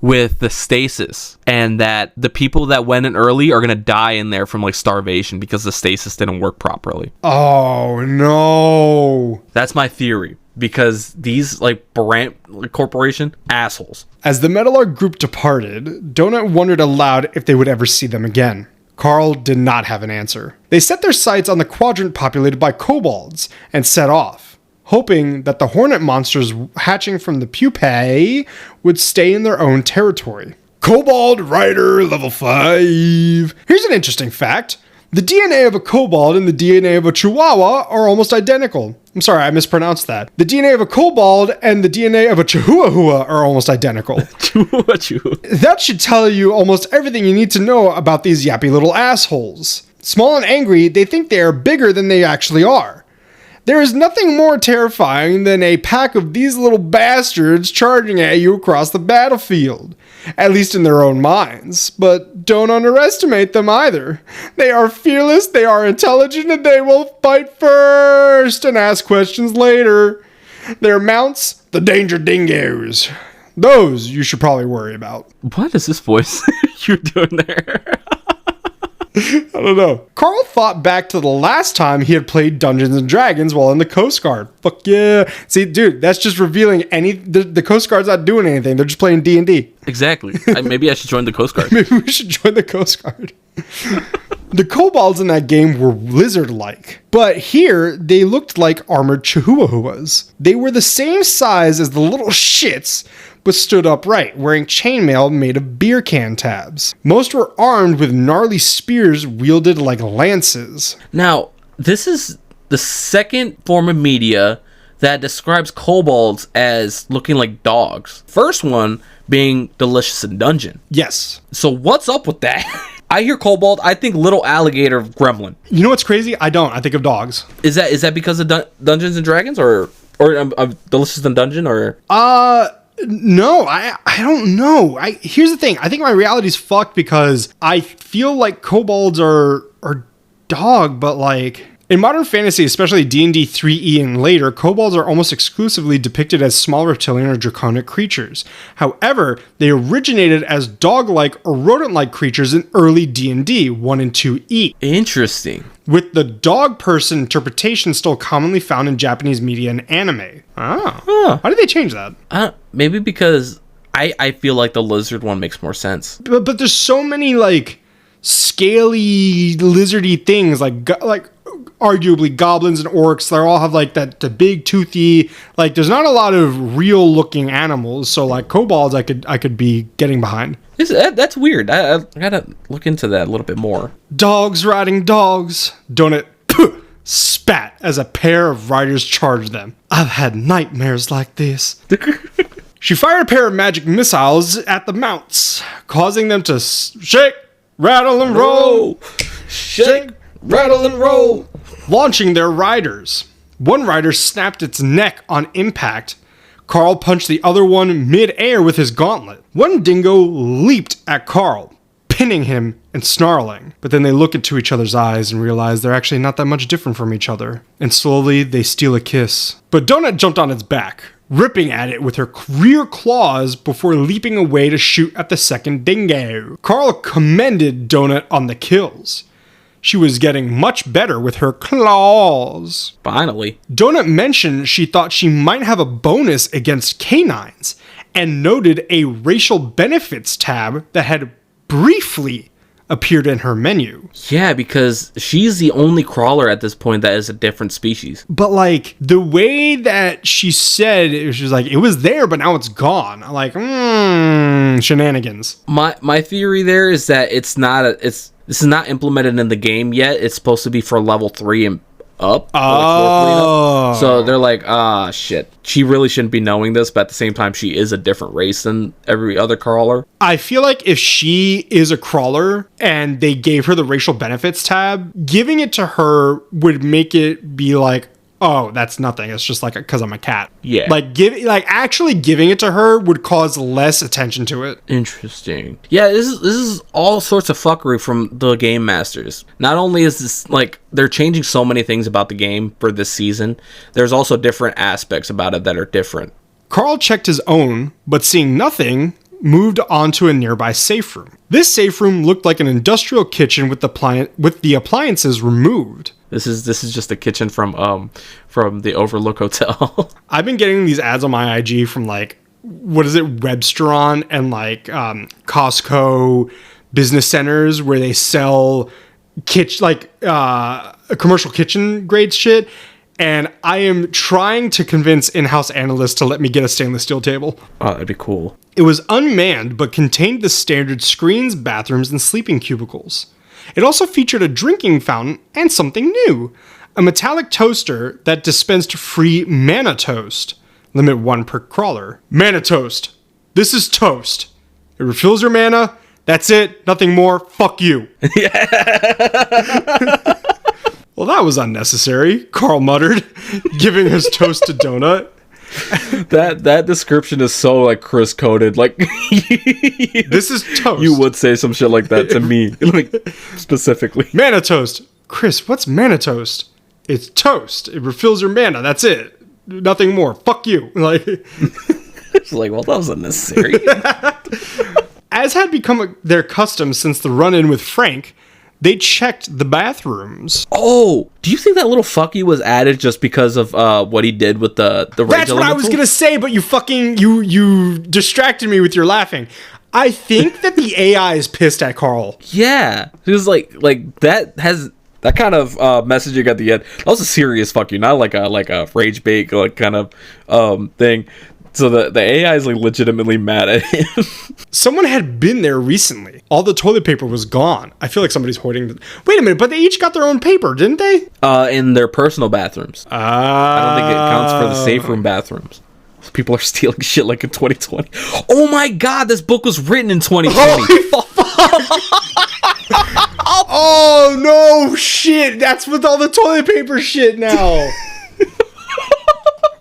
with the stasis, and that the people that went in early are going to die in there from like starvation because the stasis didn't work properly. Oh, no. That's my theory, because these like brand corporation assholes. As the Metallark group departed, Donut wondered aloud if they would ever see them again. Carl did not have an answer. They set their sights on the quadrant populated by kobolds and set off, hoping that the hornet monsters hatching from the pupae would stay in their own territory. Kobold Rider level 5. Here's an interesting fact. The DNA of a kobold and the DNA of a chihuahua are almost identical. I'm sorry, I mispronounced that. The DNA of a kobold and the DNA of a chihuahua are almost identical. That should tell you almost everything you need to know about these yappy little assholes. Small and angry, they think they are bigger than they actually are. There is nothing more terrifying than a pack of these little bastards charging at you across the battlefield. At least in their own minds. But don't underestimate them either. They are fearless, they are intelligent, and they will fight first and ask questions later. Their mounts, the danger dingoes. Those you should probably worry about. What is this voice you're doing there? I don't know. Carl thought back to the last time he had played Dungeons and Dragons while in the Coast Guard. Fuck yeah. See, dude, that's just revealing the Coast Guard's not doing anything. They're just playing D&D. Exactly. Maybe I should join the Coast Guard. Maybe we should join the Coast Guard. The kobolds in that game were lizard-like, but here they looked like armored chihuahuas. They were the same size as the little shits, but stood upright, wearing chainmail made of beer can tabs. Most were armed with gnarly spears wielded like lances. Now, this is the second form of media that describes kobolds as looking like dogs. First one being Delicious in Dungeon. Yes. So what's up with that? I hear kobold, I think little alligator gremlin. You know what's crazy? I think of dogs. Is that because of Dungeons and Dragons or Delicious in Dungeon or? No, I don't know. Here's the thing. I think my reality's fucked because I feel like kobolds are dog, but like in modern fantasy, especially D&D 3E and later, kobolds are almost exclusively depicted as small reptilian or draconic creatures. However, they originated as dog-like or rodent-like creatures in early D&D 1 and 2E. Interesting. With the dog person interpretation still commonly found in Japanese media and anime. Oh. Why did they change that? Maybe because I feel like the lizard one makes more sense. But there's so many like scaly lizardy things like arguably goblins and orcs. They all have like the big toothy, like there's not a lot of real looking animals. So like kobolds I could be getting behind. That's weird. I gotta look into that a little bit more. Dogs riding dogs. Donut spat as a pair of riders charged them. I've had nightmares like this. She fired a pair of magic missiles at the mounts, causing them to shake, rattle, and roll. Shake, rattle, and roll. Launching their riders. One rider snapped its neck on impact. Carl punched the other one mid-air with his gauntlet. One dingo leaped at Carl, pinning him and snarling. But then they look into each other's eyes and realize they're actually not that much different from each other. And slowly they steal a kiss. But Donut jumped on its back, ripping at it with her rear claws before leaping away to shoot at the second dingo. Carl commended Donut on the kills. She was getting much better with her claws. Finally. Donut mentioned she thought she might have a bonus against canines and noted a racial benefits tab that had briefly appeared in her menu. Yeah, because she's the only crawler at this point that is a different species. But like the way that she said it, she was like, it was there, but now it's gone. I'm like, shenanigans. My theory there is that this is not implemented in the game yet. It's supposed to be for level 3 and up. Oh. So they're like, shit. She really shouldn't be knowing this, but at the same time, she is a different race than every other crawler. I feel like if she is a crawler and they gave her the racial benefits tab, giving it to her would make it be like, oh, that's nothing. It's just like because I'm a cat. Yeah. Actually giving it to her would cause less attention to it. Interesting. Yeah, this is all sorts of fuckery from the game masters. Not only is this like they're changing so many things about the game for this season, there's also different aspects about it that are different. Carl checked his own, but seeing nothing, moved on to a nearby safe room. This safe room looked like an industrial kitchen with the appliances removed. This is just a kitchen from the Overlook Hotel. I've been getting these ads on my IG from like, what is it, Webstaurant and like Costco business centers where they sell commercial kitchen grade shit. And I am trying to convince in-house analysts to let me get a stainless steel table. Oh, that'd be cool. It was unmanned, but contained the standard screens, bathrooms, and sleeping cubicles. It also featured a drinking fountain and something new, a metallic toaster that dispensed free mana toast. Limit 1 per crawler. Mana toast. This is toast. It refills your mana. That's it. Nothing more. Fuck you. Well, that was unnecessary, Carl muttered, giving his toast to Donut. That description is so like Chris coded. Like this is toast. You would say some shit like that to me, like specifically. Mana toast. Chris, what's mana toast? It's toast. It refills your mana. That's it. Nothing more. Fuck you. Like it's like, well, that was unnecessary. As had become their custom since the run-in with Frank, they checked the bathrooms. Oh, do you think that little fuck you was added just because of what he did with the rage That's what I was gonna say, but you distracted me with your laughing. I think that the AI is pissed at Carl. Yeah, he was like that has that kind of messaging at the end. That was a serious fuck you, not like a rage bait like kind of thing. So the AI is like legitimately mad at him. Someone had been there recently. All the toilet paper was gone. I feel like somebody's hoarding Wait a minute, but they each got their own paper, didn't they? In their personal bathrooms. I don't think it counts for the safe room bathrooms. People are stealing shit like in 2020. Oh my god, this book was written in 2020. Oh no, shit. That's with all the toilet paper shit now.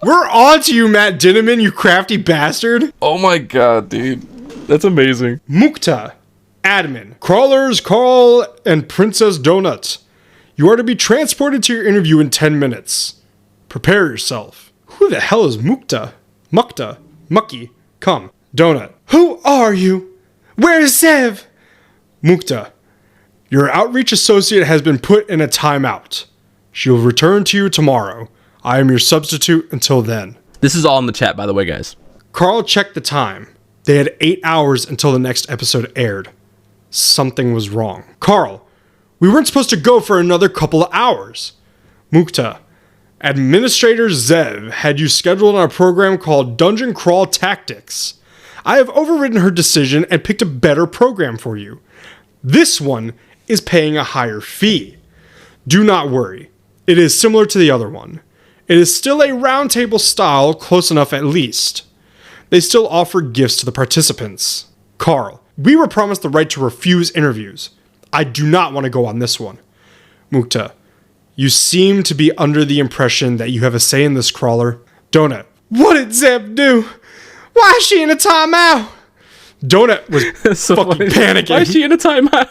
We're on to you, Matt Dinneman, you crafty bastard. Oh my god, dude. That's amazing. Mukta, admin, crawlers, Carl, and Princess Donut. You are to be transported to your interview in 10 minutes. Prepare yourself. Who the hell is Mukta? Mukta. Mucky. Come. Donut. Who are you? Where's Zev? Mukta. Your outreach associate has been put in a timeout. She will return to you tomorrow. I am your substitute until then. This is all in the chat, by the way, guys. Carl checked the time. They had 8 hours until the next episode aired. Something was wrong. Carl, we weren't supposed to go for another couple of hours. Mukta, Administrator Zev had you scheduled on a program called Dungeon Crawl Tactics. I have overridden her decision and picked a better program for you. This one is paying a higher fee. Do not worry. It is similar to the other one. It is still a roundtable style, close enough at least. They still offer gifts to the participants. Carl, we were promised the right to refuse interviews. I do not want to go on this one. Mukta, you seem to be under the impression that you have a say in this, crawler. Donut, what did Zeb do? Why is she in a timeout? Donut was so fucking panicking. Why is she in a timeout?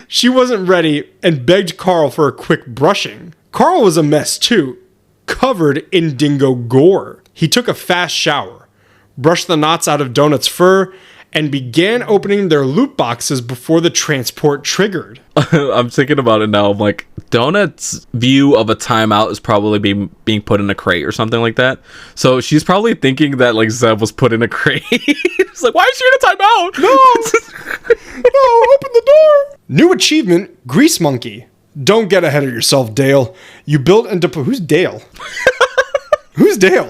She wasn't ready and begged Carl for a quick brushing. Carl was a mess too, covered in dingo gore. He took a fast shower, brushed the knots out of Donut's fur, and began opening their loot boxes before the transport triggered. I'm thinking about it now. I'm like, Donut's view of a timeout is probably being put in a crate or something like that. So she's probably thinking that like Zev was put in a crate. It's like, why is she in a timeout? No! No, open the door! New achievement, Grease Monkey. Don't get ahead of yourself, Dale. You built and deployed... Who's Dale? Who's Dale?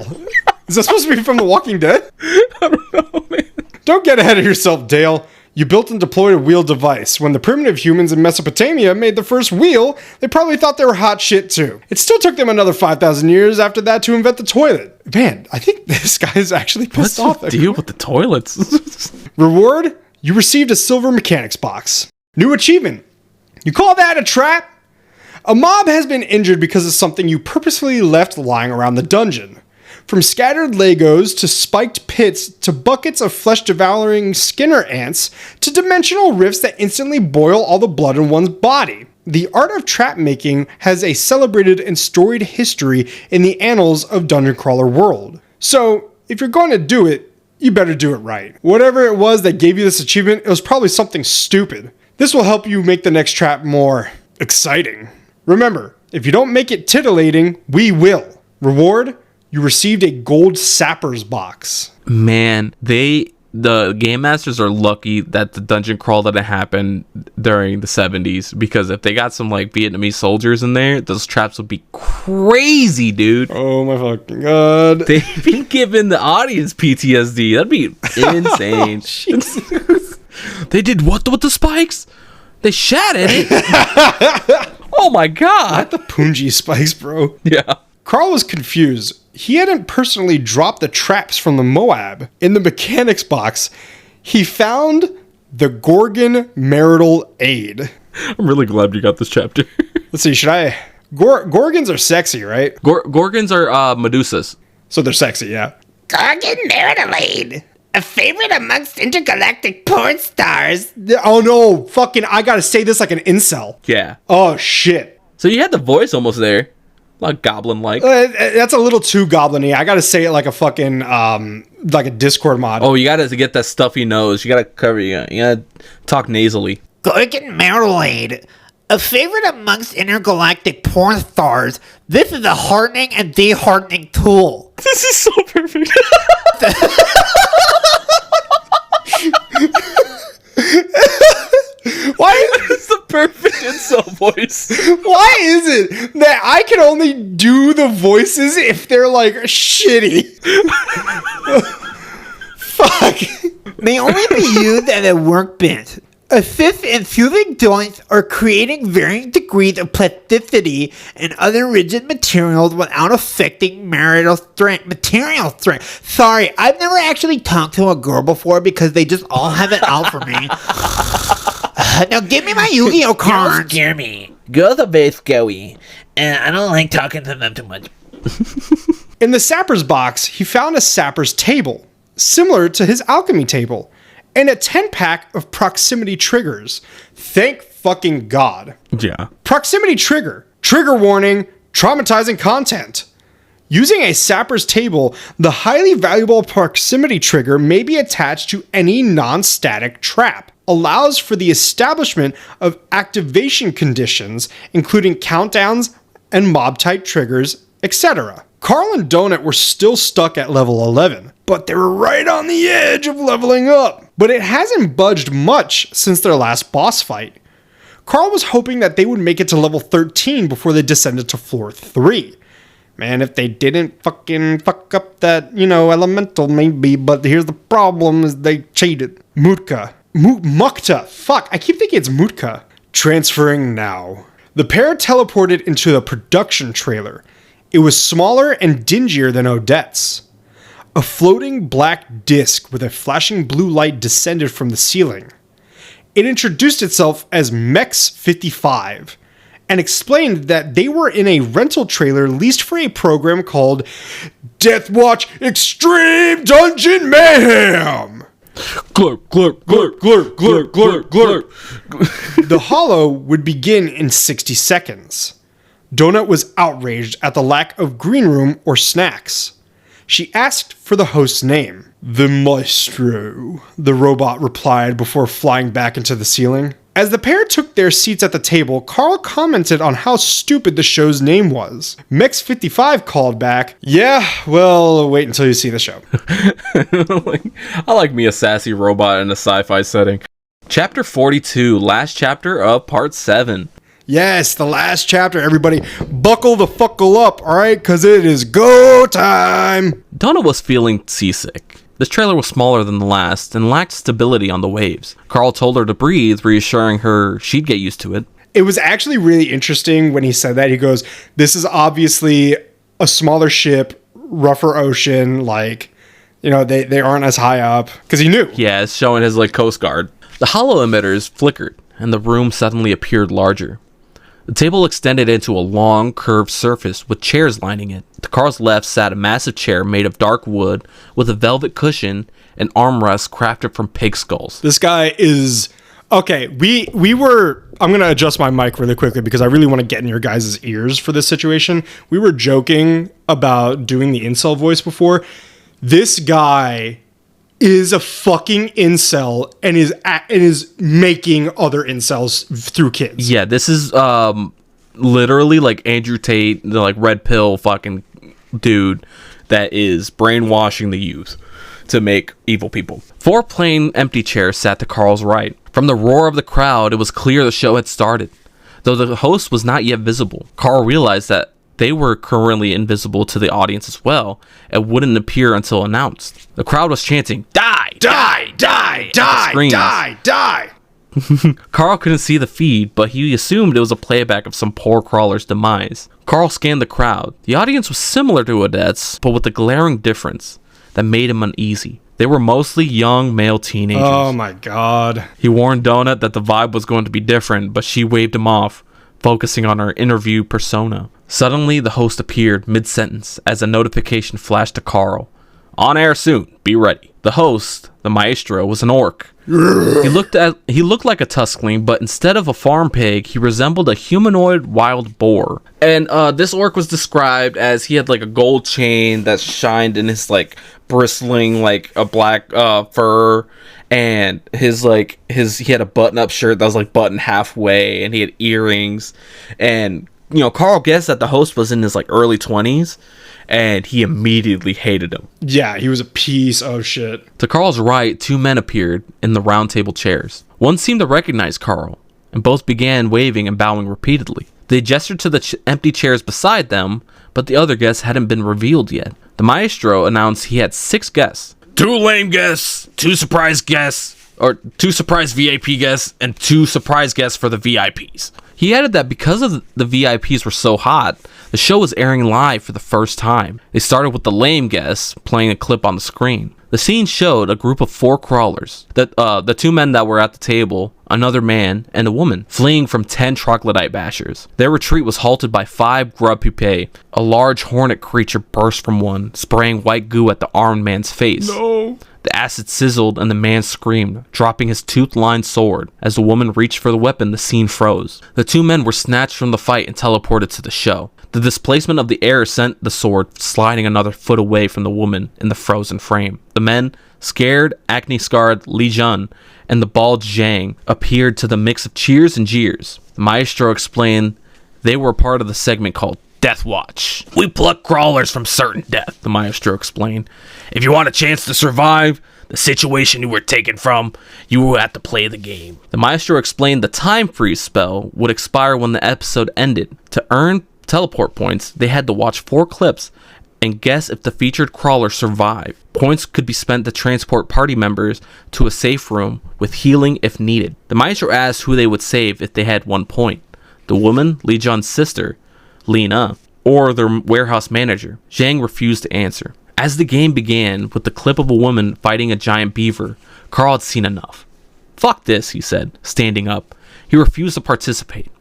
Is that supposed to be from The Walking Dead? I don't know, man. Don't get ahead of yourself, Dale. You built and deployed a wheel device. When the primitive humans in Mesopotamia made the first wheel, they probably thought they were hot shit too. It still took them another 5,000 years after that to invent the toilet. Man, I think this guy is actually pissed off. What's the deal with the toilets? Reward? You received a silver mechanics box. New achievement. You call that a trap? A mob has been injured because of something you purposefully left lying around the dungeon. From scattered Legos to spiked pits to buckets of flesh-devouring Skinner ants to dimensional rifts that instantly boil all the blood in one's body. The art of trap making has a celebrated and storied history in the annals of Dungeon Crawler world. So, if you're going to do it, you better do it right. Whatever it was that gave you this achievement, it was probably something stupid. This will help you make the next trap more exciting. Remember, if you don't make it titillating, we will. Reward? You received a gold sappers box. Man, the game masters are lucky that the dungeon crawl didn't happen during the 70s, because if they got some like Vietnamese soldiers in there, those traps would be crazy, dude. Oh my fucking god. They'd be giving the audience PTSD. That'd be insane. They did what with the spikes? They shat at it. Oh my god. Not the Punji spikes, bro. Yeah. Carl was confused. He hadn't personally dropped the traps from the Moab. In the mechanics box, he found the Gorgon marital aid. I'm really glad you got this chapter. Let's see, should I... Gorgons are sexy, right? Gorgons are Medusas. So they're sexy, yeah. Gorgon marital aid. A favorite amongst intergalactic porn stars. Oh no, fucking, I gotta say this like an incel. Yeah. Oh shit. So you had the voice almost there. Like goblin-like. That's a little too goblin-y. I gotta say it like a fucking, like a Discord mod. Oh, you gotta get that stuffy nose. You gotta cover, you gotta talk nasally. Gorgon marital aid. A favorite amongst intergalactic porn stars. This is a hardening and de-hardening tool. This is so perfect. Why? It's the perfect insult voice. Why is it that I can only do the voices if they're like shitty? Fuck. May only be used as a workbench. Assist in fusing joints or creating varying degrees of plasticity and other rigid materials without affecting material strength. Sorry, I've never actually talked to a girl before because they just all have it out for me. Now give me my Yu-Gi-Oh Girls cards. scare me. Girls are very scary, and I don't like talking to them too much. In the sapper's box, he found a sapper's table, similar to his alchemy table, and a 10-pack of proximity triggers. Thank fucking God. Yeah. Proximity trigger. Trigger warning, traumatizing content. Using a sapper's table, the highly valuable proximity trigger may be attached to any non-static trap. Allows for the establishment of activation conditions, including countdowns and mob-type triggers, etc. Carl and Donut were still stuck at level 11, but they were right on the edge of leveling up. But it hasn't budged much since their last boss fight. Carl was hoping that they would make it to level 13 before they descended to floor 3. Man, if they didn't fucking fuck up that, elemental maybe, but here's the problem is they cheated. Mukta. Fuck, I keep thinking it's Mutka. Transferring now. The pair teleported into the production trailer. It was smaller and dingier than Odette's. A floating black disc with a flashing blue light descended from the ceiling. It introduced itself as Mex 55 and explained that they were in a rental trailer leased for a program called Deathwatch Extreme Dungeon Mayhem. Glurp, glurp, glurp, glurp, glurp, glurp, glurp. The holo would begin in 60 seconds. Donut was outraged at the lack of green room or snacks. She asked for the host's name. The Maestro, the robot replied before flying back into the ceiling. As the pair took their seats at the table, Carl commented on how stupid the show's name was. Mex55 called back, yeah, well, wait until you see the show. I like me a sassy robot in a sci-fi setting. Chapter 42, last chapter of part 7. Yes, the last chapter, everybody. Buckle the fuckle up, alright? Because it is go time! Donna was feeling seasick. This trailer was smaller than the last and lacked stability on the waves. Carl told her to breathe, reassuring her she'd get used to it. It was actually really interesting when he said that. He goes, this is obviously a smaller ship, rougher ocean, they aren't as high up. Because he knew. Yeah, it's showing his, Coast Guard. The hollow emitters flickered, and the room suddenly appeared larger. The table extended into a long, curved surface with chairs lining it. To Carl's left sat a massive chair made of dark wood with a velvet cushion and armrests crafted from pig skulls. This guy is... Okay, we were... I'm going to adjust my mic really quickly because I really want to get in your guys' ears for this situation. We were joking about doing the incel voice before. This guy is a fucking incel and is making other incels through kids. Yeah, this is literally like Andrew Tate, the red pill fucking dude that is brainwashing the youth to make evil people. 4 plain empty chairs sat to Carl's right. From the roar of the crowd, it was clear the show had started. Though the host was not yet visible, Carl realized that they were currently invisible to the audience as well and wouldn't appear until announced. The crowd was chanting, "Die! Die! Die! Die! Die! Die!" Carl couldn't see the feed, but he assumed it was a playback of some poor crawler's demise. Carl scanned the crowd. The audience was similar to Odette's, but with a glaring difference that made him uneasy. They were mostly young male teenagers. Oh my god. He warned Donut that the vibe was going to be different, but she waved him off, focusing on her interview persona. Suddenly, the host appeared mid-sentence as a notification flashed to Carl. On air soon. Be ready. The host, the maestro, was an orc. He looked like a tuskling, but instead of a farm pig, he resembled a humanoid wild boar. And this orc was described as he had a gold chain that shined in his bristling a black fur, and he had a button-up shirt that was buttoned halfway, and he had earrings. And Carl guessed that the host was in his early 20s, and he immediately hated him. Yeah, he was a piece of shit. To Carl's right, 2 men appeared in the round table chairs. One seemed to recognize Carl, and both began waving and bowing repeatedly. They gestured to the empty chairs beside them, but the other guests hadn't been revealed yet. The maestro announced he had 6 guests. 2 lame guests, 2 surprise guests, or 2 surprise VIP guests, and 2 surprise guests for the VIPs. He added that because of the VIPs were so hot, the show was airing live for the first time. They started with the lame guests playing a clip on the screen. The scene showed a group of 4 crawlers, the 2 men that were at the table, another man, and a woman, fleeing from 10 troglodyte bashers. Their retreat was halted by 5 grub pupae. A large hornet creature burst from one, spraying white goo at the armed man's face. No. The acid sizzled and the man screamed, dropping his tooth-lined sword. As the woman reached for the weapon, the scene froze. The 2 men were snatched from the fight and teleported to the show. The displacement of the air sent the sword sliding another foot away from the woman in the frozen frame. The men, scared, acne-scarred Li Jun and the bald Zhang, appeared to the mix of cheers and jeers. The maestro explained they were part of the segment called Death Watch. We pluck crawlers from certain death, the maestro explained. If you want a chance to survive the situation you were taken from, you will have to play the game. The maestro explained the time freeze spell would expire when the episode ended. To earn teleport points, they had to watch 4 clips and guess if the featured crawler survived. Points could be spent to transport party members to a safe room with healing if needed. The maestro asked who they would save if they had 1 point. The woman, Li Jun's sister, Lena, or their warehouse manager. Zhang refused to answer. As the game began with the clip of a woman fighting a giant beaver, Carl had seen enough. Fuck this, he said, standing up. He refused to participate.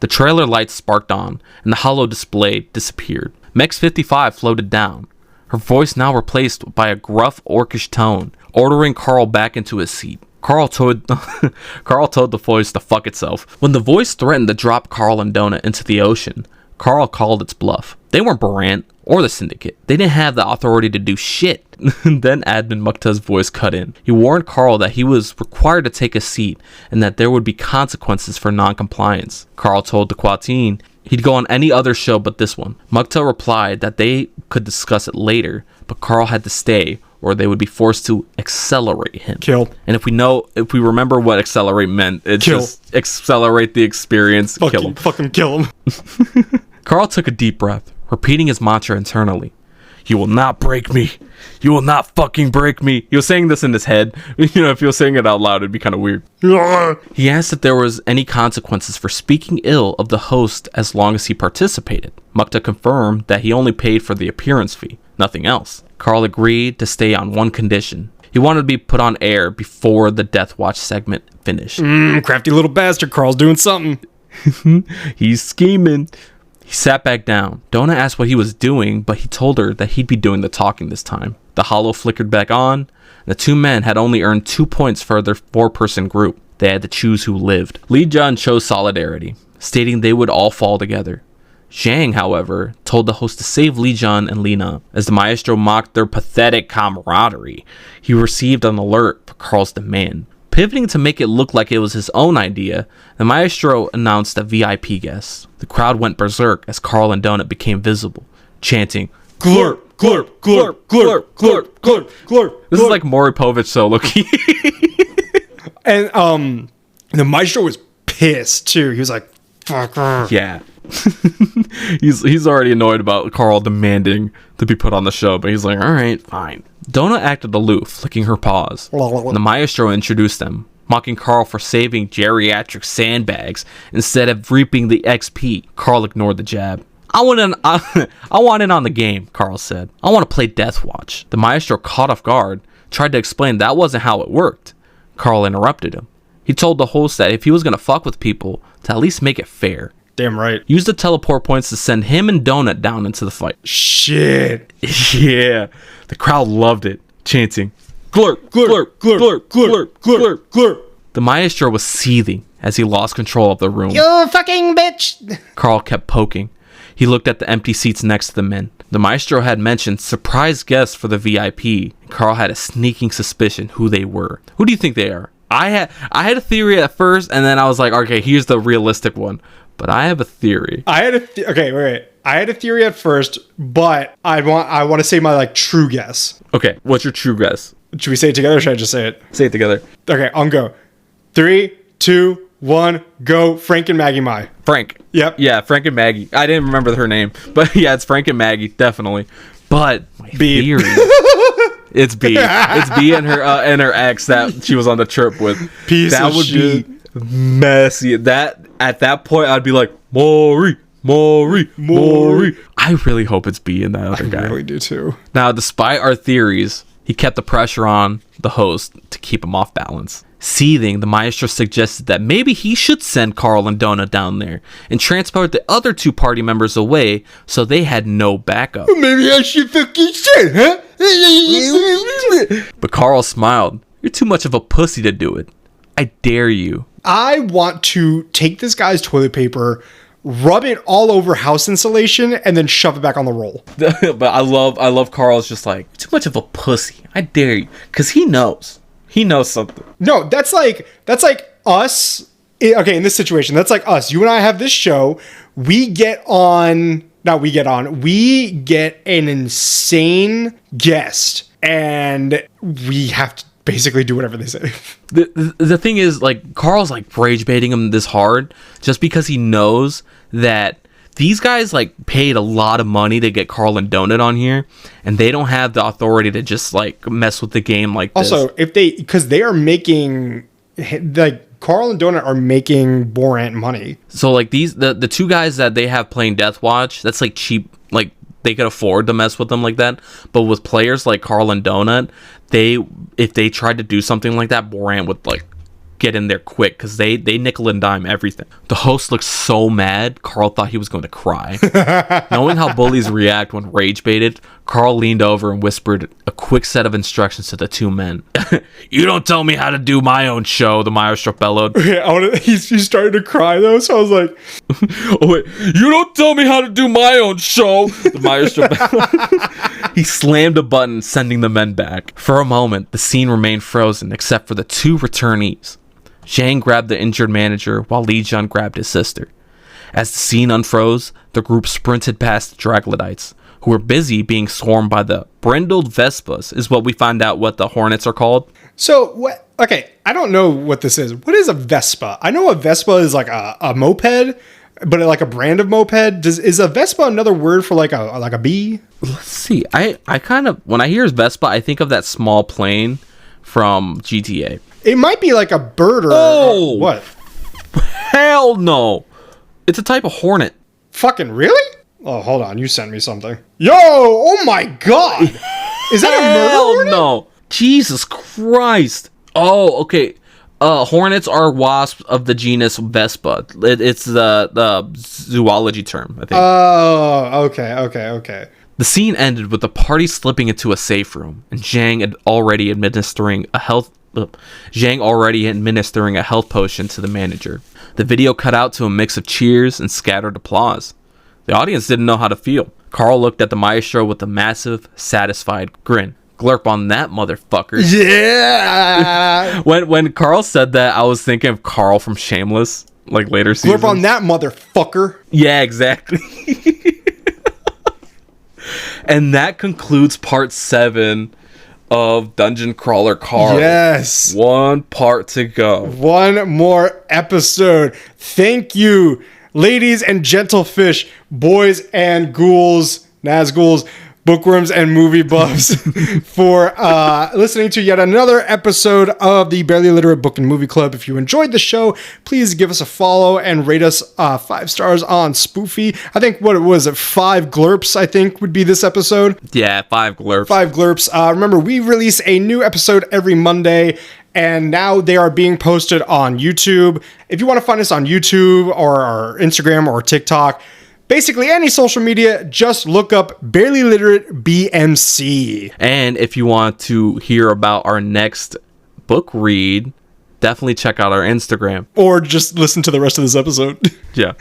The trailer lights sparked on, and the holo display disappeared. Mex 55 floated down, her voice now replaced by a gruff, orcish tone, ordering Carl back into his seat. Carl told the voice to fuck itself. When the voice threatened to drop Carl and Donut into the ocean, Carl called its bluff. They weren't Barant or the Syndicate. They didn't have the authority to do shit. Then Admin Mukta's voice cut in. He warned Carl that he was required to take a seat and that there would be consequences for non-compliance. Carl told the Quatin he'd go on any other show but this one. Mukta replied that they could discuss it later, but Carl had to stay or they would be forced to accelerate him. Kill. And if we remember what accelerate meant, it's Kill. just accelerate the experience. Kill him. Fucking kill him. Carl took a deep breath, repeating his mantra internally. You will not break me. You will not fucking break me. He was saying this in his head. You know, if he was saying it out loud, it'd be kind of weird. He asked if there was any consequences for speaking ill of the host as long as he participated. Mukta confirmed that he only paid for the appearance fee, nothing else. Carl agreed to stay on one condition. He wanted to be put on air before the Death Watch segment finished. Crafty little bastard. Carl's doing something. He's scheming. He sat back down. Donna asked what he was doing, but he told her that he'd be doing the talking this time. The holo flickered back on, and the 2 men had only earned 2 points for their 4-person group. They had to choose who lived. Li Jun chose solidarity, stating they would all fall together. Zhang, however, told the host to save Li Jun and Lena. As the maestro mocked their pathetic camaraderie, he received an alert for Carl's demand. Pivoting to make it look like it was his own idea, the maestro announced a VIP guest. The crowd went berserk as Carl and Donut became visible, chanting, Glurp, glurp, glurp, glurp, glurp, glurp, glurp. This is like Maury Povich solo key. And the maestro was pissed too. He was like, fuck her. Yeah. he's already annoyed about Carl demanding to be put on the show, but he's like, all right, fine. Donna acted aloof, licking her paws. The maestro introduced them, mocking Carl for saving geriatric sandbags instead of reaping the XP. Carl ignored the jab. I want in on the game, Carl said. I want to play Death Watch. The maestro, caught off guard, tried to explain that wasn't how it worked. Carl interrupted him. He told the host that if he was going to fuck with people, to at least make it fair. Damn right. Use the teleport points to send him and Donut down into the fight. Shit. Yeah. The crowd loved it, chanting, glurp, glurp, glurp, glurp, glurp, glurp. The maestro was seething as he lost control of the room. You fucking bitch! Carl kept poking. He looked at the empty seats next to the men. The maestro had mentioned surprise guests for the VIP, and Carl had a sneaking suspicion who they were. Who do you think they are? I had a theory at first, and then I was like, okay, here's the realistic one. But I have a theory. I had a theory at first, but I want to say my like true guess. Okay, what's your true guess? Should we say it together or should I just say it? Say it together. Okay, on go. 3, 2, 1, go. Frank and Maggie Mai. Frank. Yep. Yeah, Frank and Maggie. I didn't remember her name, but yeah, it's Frank and Maggie, definitely. But my B. theory, it's B. It's B and her ex that she was on the trip with. Piece that of would shit. be messy. That at that point, I'd be like, Maury. I really hope it's B and that other guy. I really do too. Now, despite our theories, he kept the pressure on the host to keep him off balance. Seething, the maestro suggested that maybe he should send Carl and Donna down there and transport the other 2 party members away so they had no backup. Maybe I should fucking shit, huh? But Carl smiled. You're too much of a pussy to do it. I dare you. I want to take this guy's toilet paper, rub it all over house insulation, and then shove it back on the roll. But I love Carl's just like, too much of a pussy. I dare you. Because he knows. He knows something. No, that's like us. Okay, in this situation, that's like us. You and I have this show. We get an insane guest, and we have to basically do whatever they say. The thing is, like, Carl's like rage baiting him this hard just because he knows that these guys like paid a lot of money to get Carl and Donut on here, and they don't have the authority to just like mess with the game like this. Also, because they are making, like, Carl and Donut are making Borant money. So like the 2 guys that they have playing Death Watch, that's like cheap. Like they could afford to mess with them like that. But with players like Carl and Donut, if they tried to do something like that, Borant would like get in there quick because they nickel and dime everything. The host looked so mad, Carl thought he was going to cry. Knowing how bullies react when rage baited, Carl leaned over and whispered a quick set of instructions to the 2 men. You don't tell me how to do my own show, the maestro bellowed. He's starting to cry though, so I was like, oh wait, you don't tell me how to do my own show, the maestro bellowed. He slammed a button, sending the men back. For a moment, the scene remained frozen except for the 2 returnees. Zhang grabbed the injured manager while Li Jun grabbed his sister. As the scene unfroze, the group sprinted past the Troglodytes, who were busy being swarmed by the brindled Vespas, is what we find out what the Hornets are called. so what? Okay, I don't know what this is. What is a Vespa? I know a Vespa is like a moped, but like a brand of moped. Is a Vespa another word for like a bee? Let's see. I kind of, when I hear Vespa, I think of that small plane from GTA. It might be like a bird or what? Hell no. It's a type of hornet. Fucking really? Oh, hold on. You sent me something. Yo! Oh my god! Is that a murder Hell hornet? no. Jesus Christ. Oh, okay. Hornets are wasps of the genus Vespa. It's the zoology term, I think. Oh, okay. The scene ended with the party slipping into a safe room, and Zhang already administering a health potion to the manager. The video cut out to a mix of cheers and scattered applause. The audience didn't know how to feel. Carl looked at the maestro with a massive, satisfied grin. Glurp on that motherfucker. Yeah! When Carl said that, I was thinking of Carl from Shameless, like later seasons. Glurp on that motherfucker. Yeah, exactly. And that concludes part 7 of Dungeon Crawler Carl. Yes. 1 part to go. 1 more episode. Thank you, ladies and gentle fish, boys and ghouls, Nazguls, bookworms, and movie buffs for listening to yet another episode of the Barely Literate Book and Movie Club. If you enjoyed the show, please give us a follow and rate us 5 stars on Spoofy. I think, what was it, 5 glurps, I think, would be this episode. Yeah, 5 glurps. 5 glurps. Remember, we release a new episode every Monday, and now they are being posted on YouTube. If you want to find us on YouTube or Instagram or TikTok, basically any social media, just look up Barely Literate BMC. And if you want to hear about our next book read, definitely check out our Instagram. Or just listen to the rest of this episode. Yeah.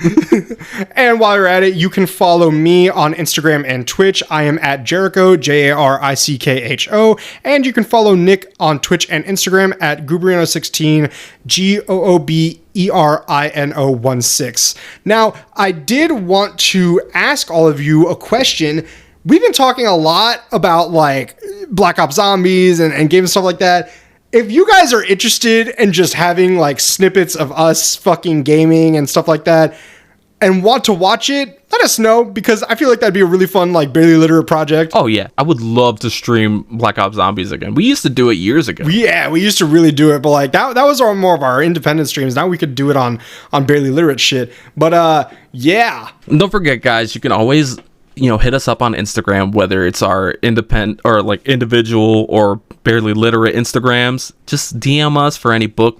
And while you're at it, you can follow me on Instagram and Twitch. I am at Jericho, JARICKHO. And you can follow Nick on Twitch and Instagram at Gooberino16, GOOBERINO16. Now, I did want to ask all of you a question. We've been talking a lot about like Black Ops Zombies and games and stuff like that. if you guys are interested in just having like snippets of us fucking gaming and stuff like that and want to watch it, let us know, because I feel like that'd be a really fun, like, Barely Literate project. Oh yeah, I would love to stream Black Ops Zombies again. We used to do it years ago. Yeah, we used to really do it, but like that was more of our independent streams. Now we could do it on Barely Literate shit. But yeah. And don't forget, guys, you can always, hit us up on Instagram, whether it's our independent or like individual or Barely Literate Instagrams. Just DM us for any book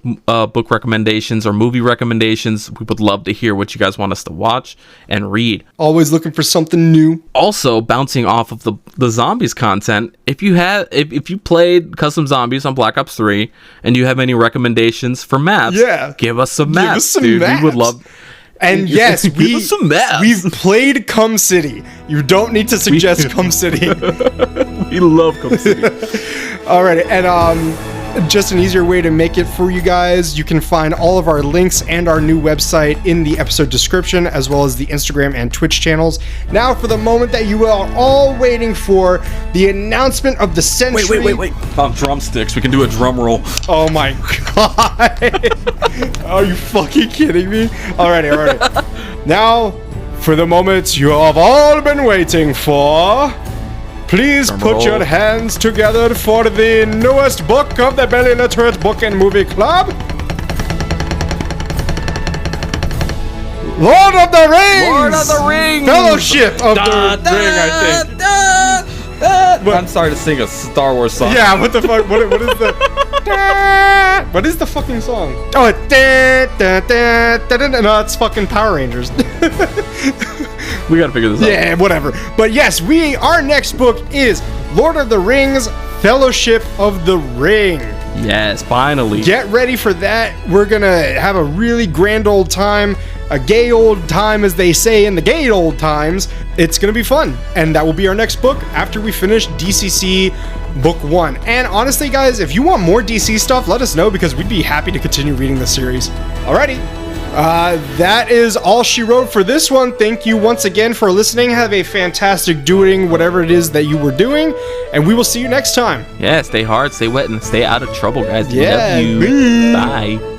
recommendations or movie recommendations. We would love to hear what you guys want us to watch and read. Always looking for something new. Also, bouncing off of the zombies content, if you played custom zombies on Black Ops 3 and you have any recommendations for maps, give us some maps, us some dude. maps. We would love. And yes, Give us some maps. we've played Cum City. You don't need to suggest Cum City. We love Cum City. Alright, and just an easier way to make it for you guys, you can find all of our links and our new website in the episode description, as well as the Instagram and Twitch channels. Now for the moment that you are all waiting for, the announcement of the century. Wait. Drumsticks. We can do a drum roll. Oh my god. Are you fucking kidding me? Alrighty. Now, for the moment you have all been waiting for, please put your hands together for the newest book of the Barely Literate Book and Movie Club. Lord of the Rings! Lord of the Rings! Fellowship of the Ring, I think. I'm sorry to sing a Star Wars song. Yeah, what the fuck? What is the... What is the fucking song? Oh, no, it's fucking Power Rangers. We gotta figure this out. Yeah, whatever. But yes, our next book is Lord of the Rings, Fellowship of the Ring. Yes, finally. Get ready for that. We're gonna have a really grand old time, a gay old time, as they say in the gay old times. It's gonna be fun, and that will be our next book after we finish DCC Book 1. And honestly, guys, if you want more DC stuff, let us know, because we'd be happy to continue reading the series. Alrighty. That is all she wrote for this one. Thank you once again for listening. Have a fantastic doing whatever it is that you were doing, and we will see you next time. Yeah, stay hard, stay wet, and stay out of trouble, guys. Yeah, Love you. Bye.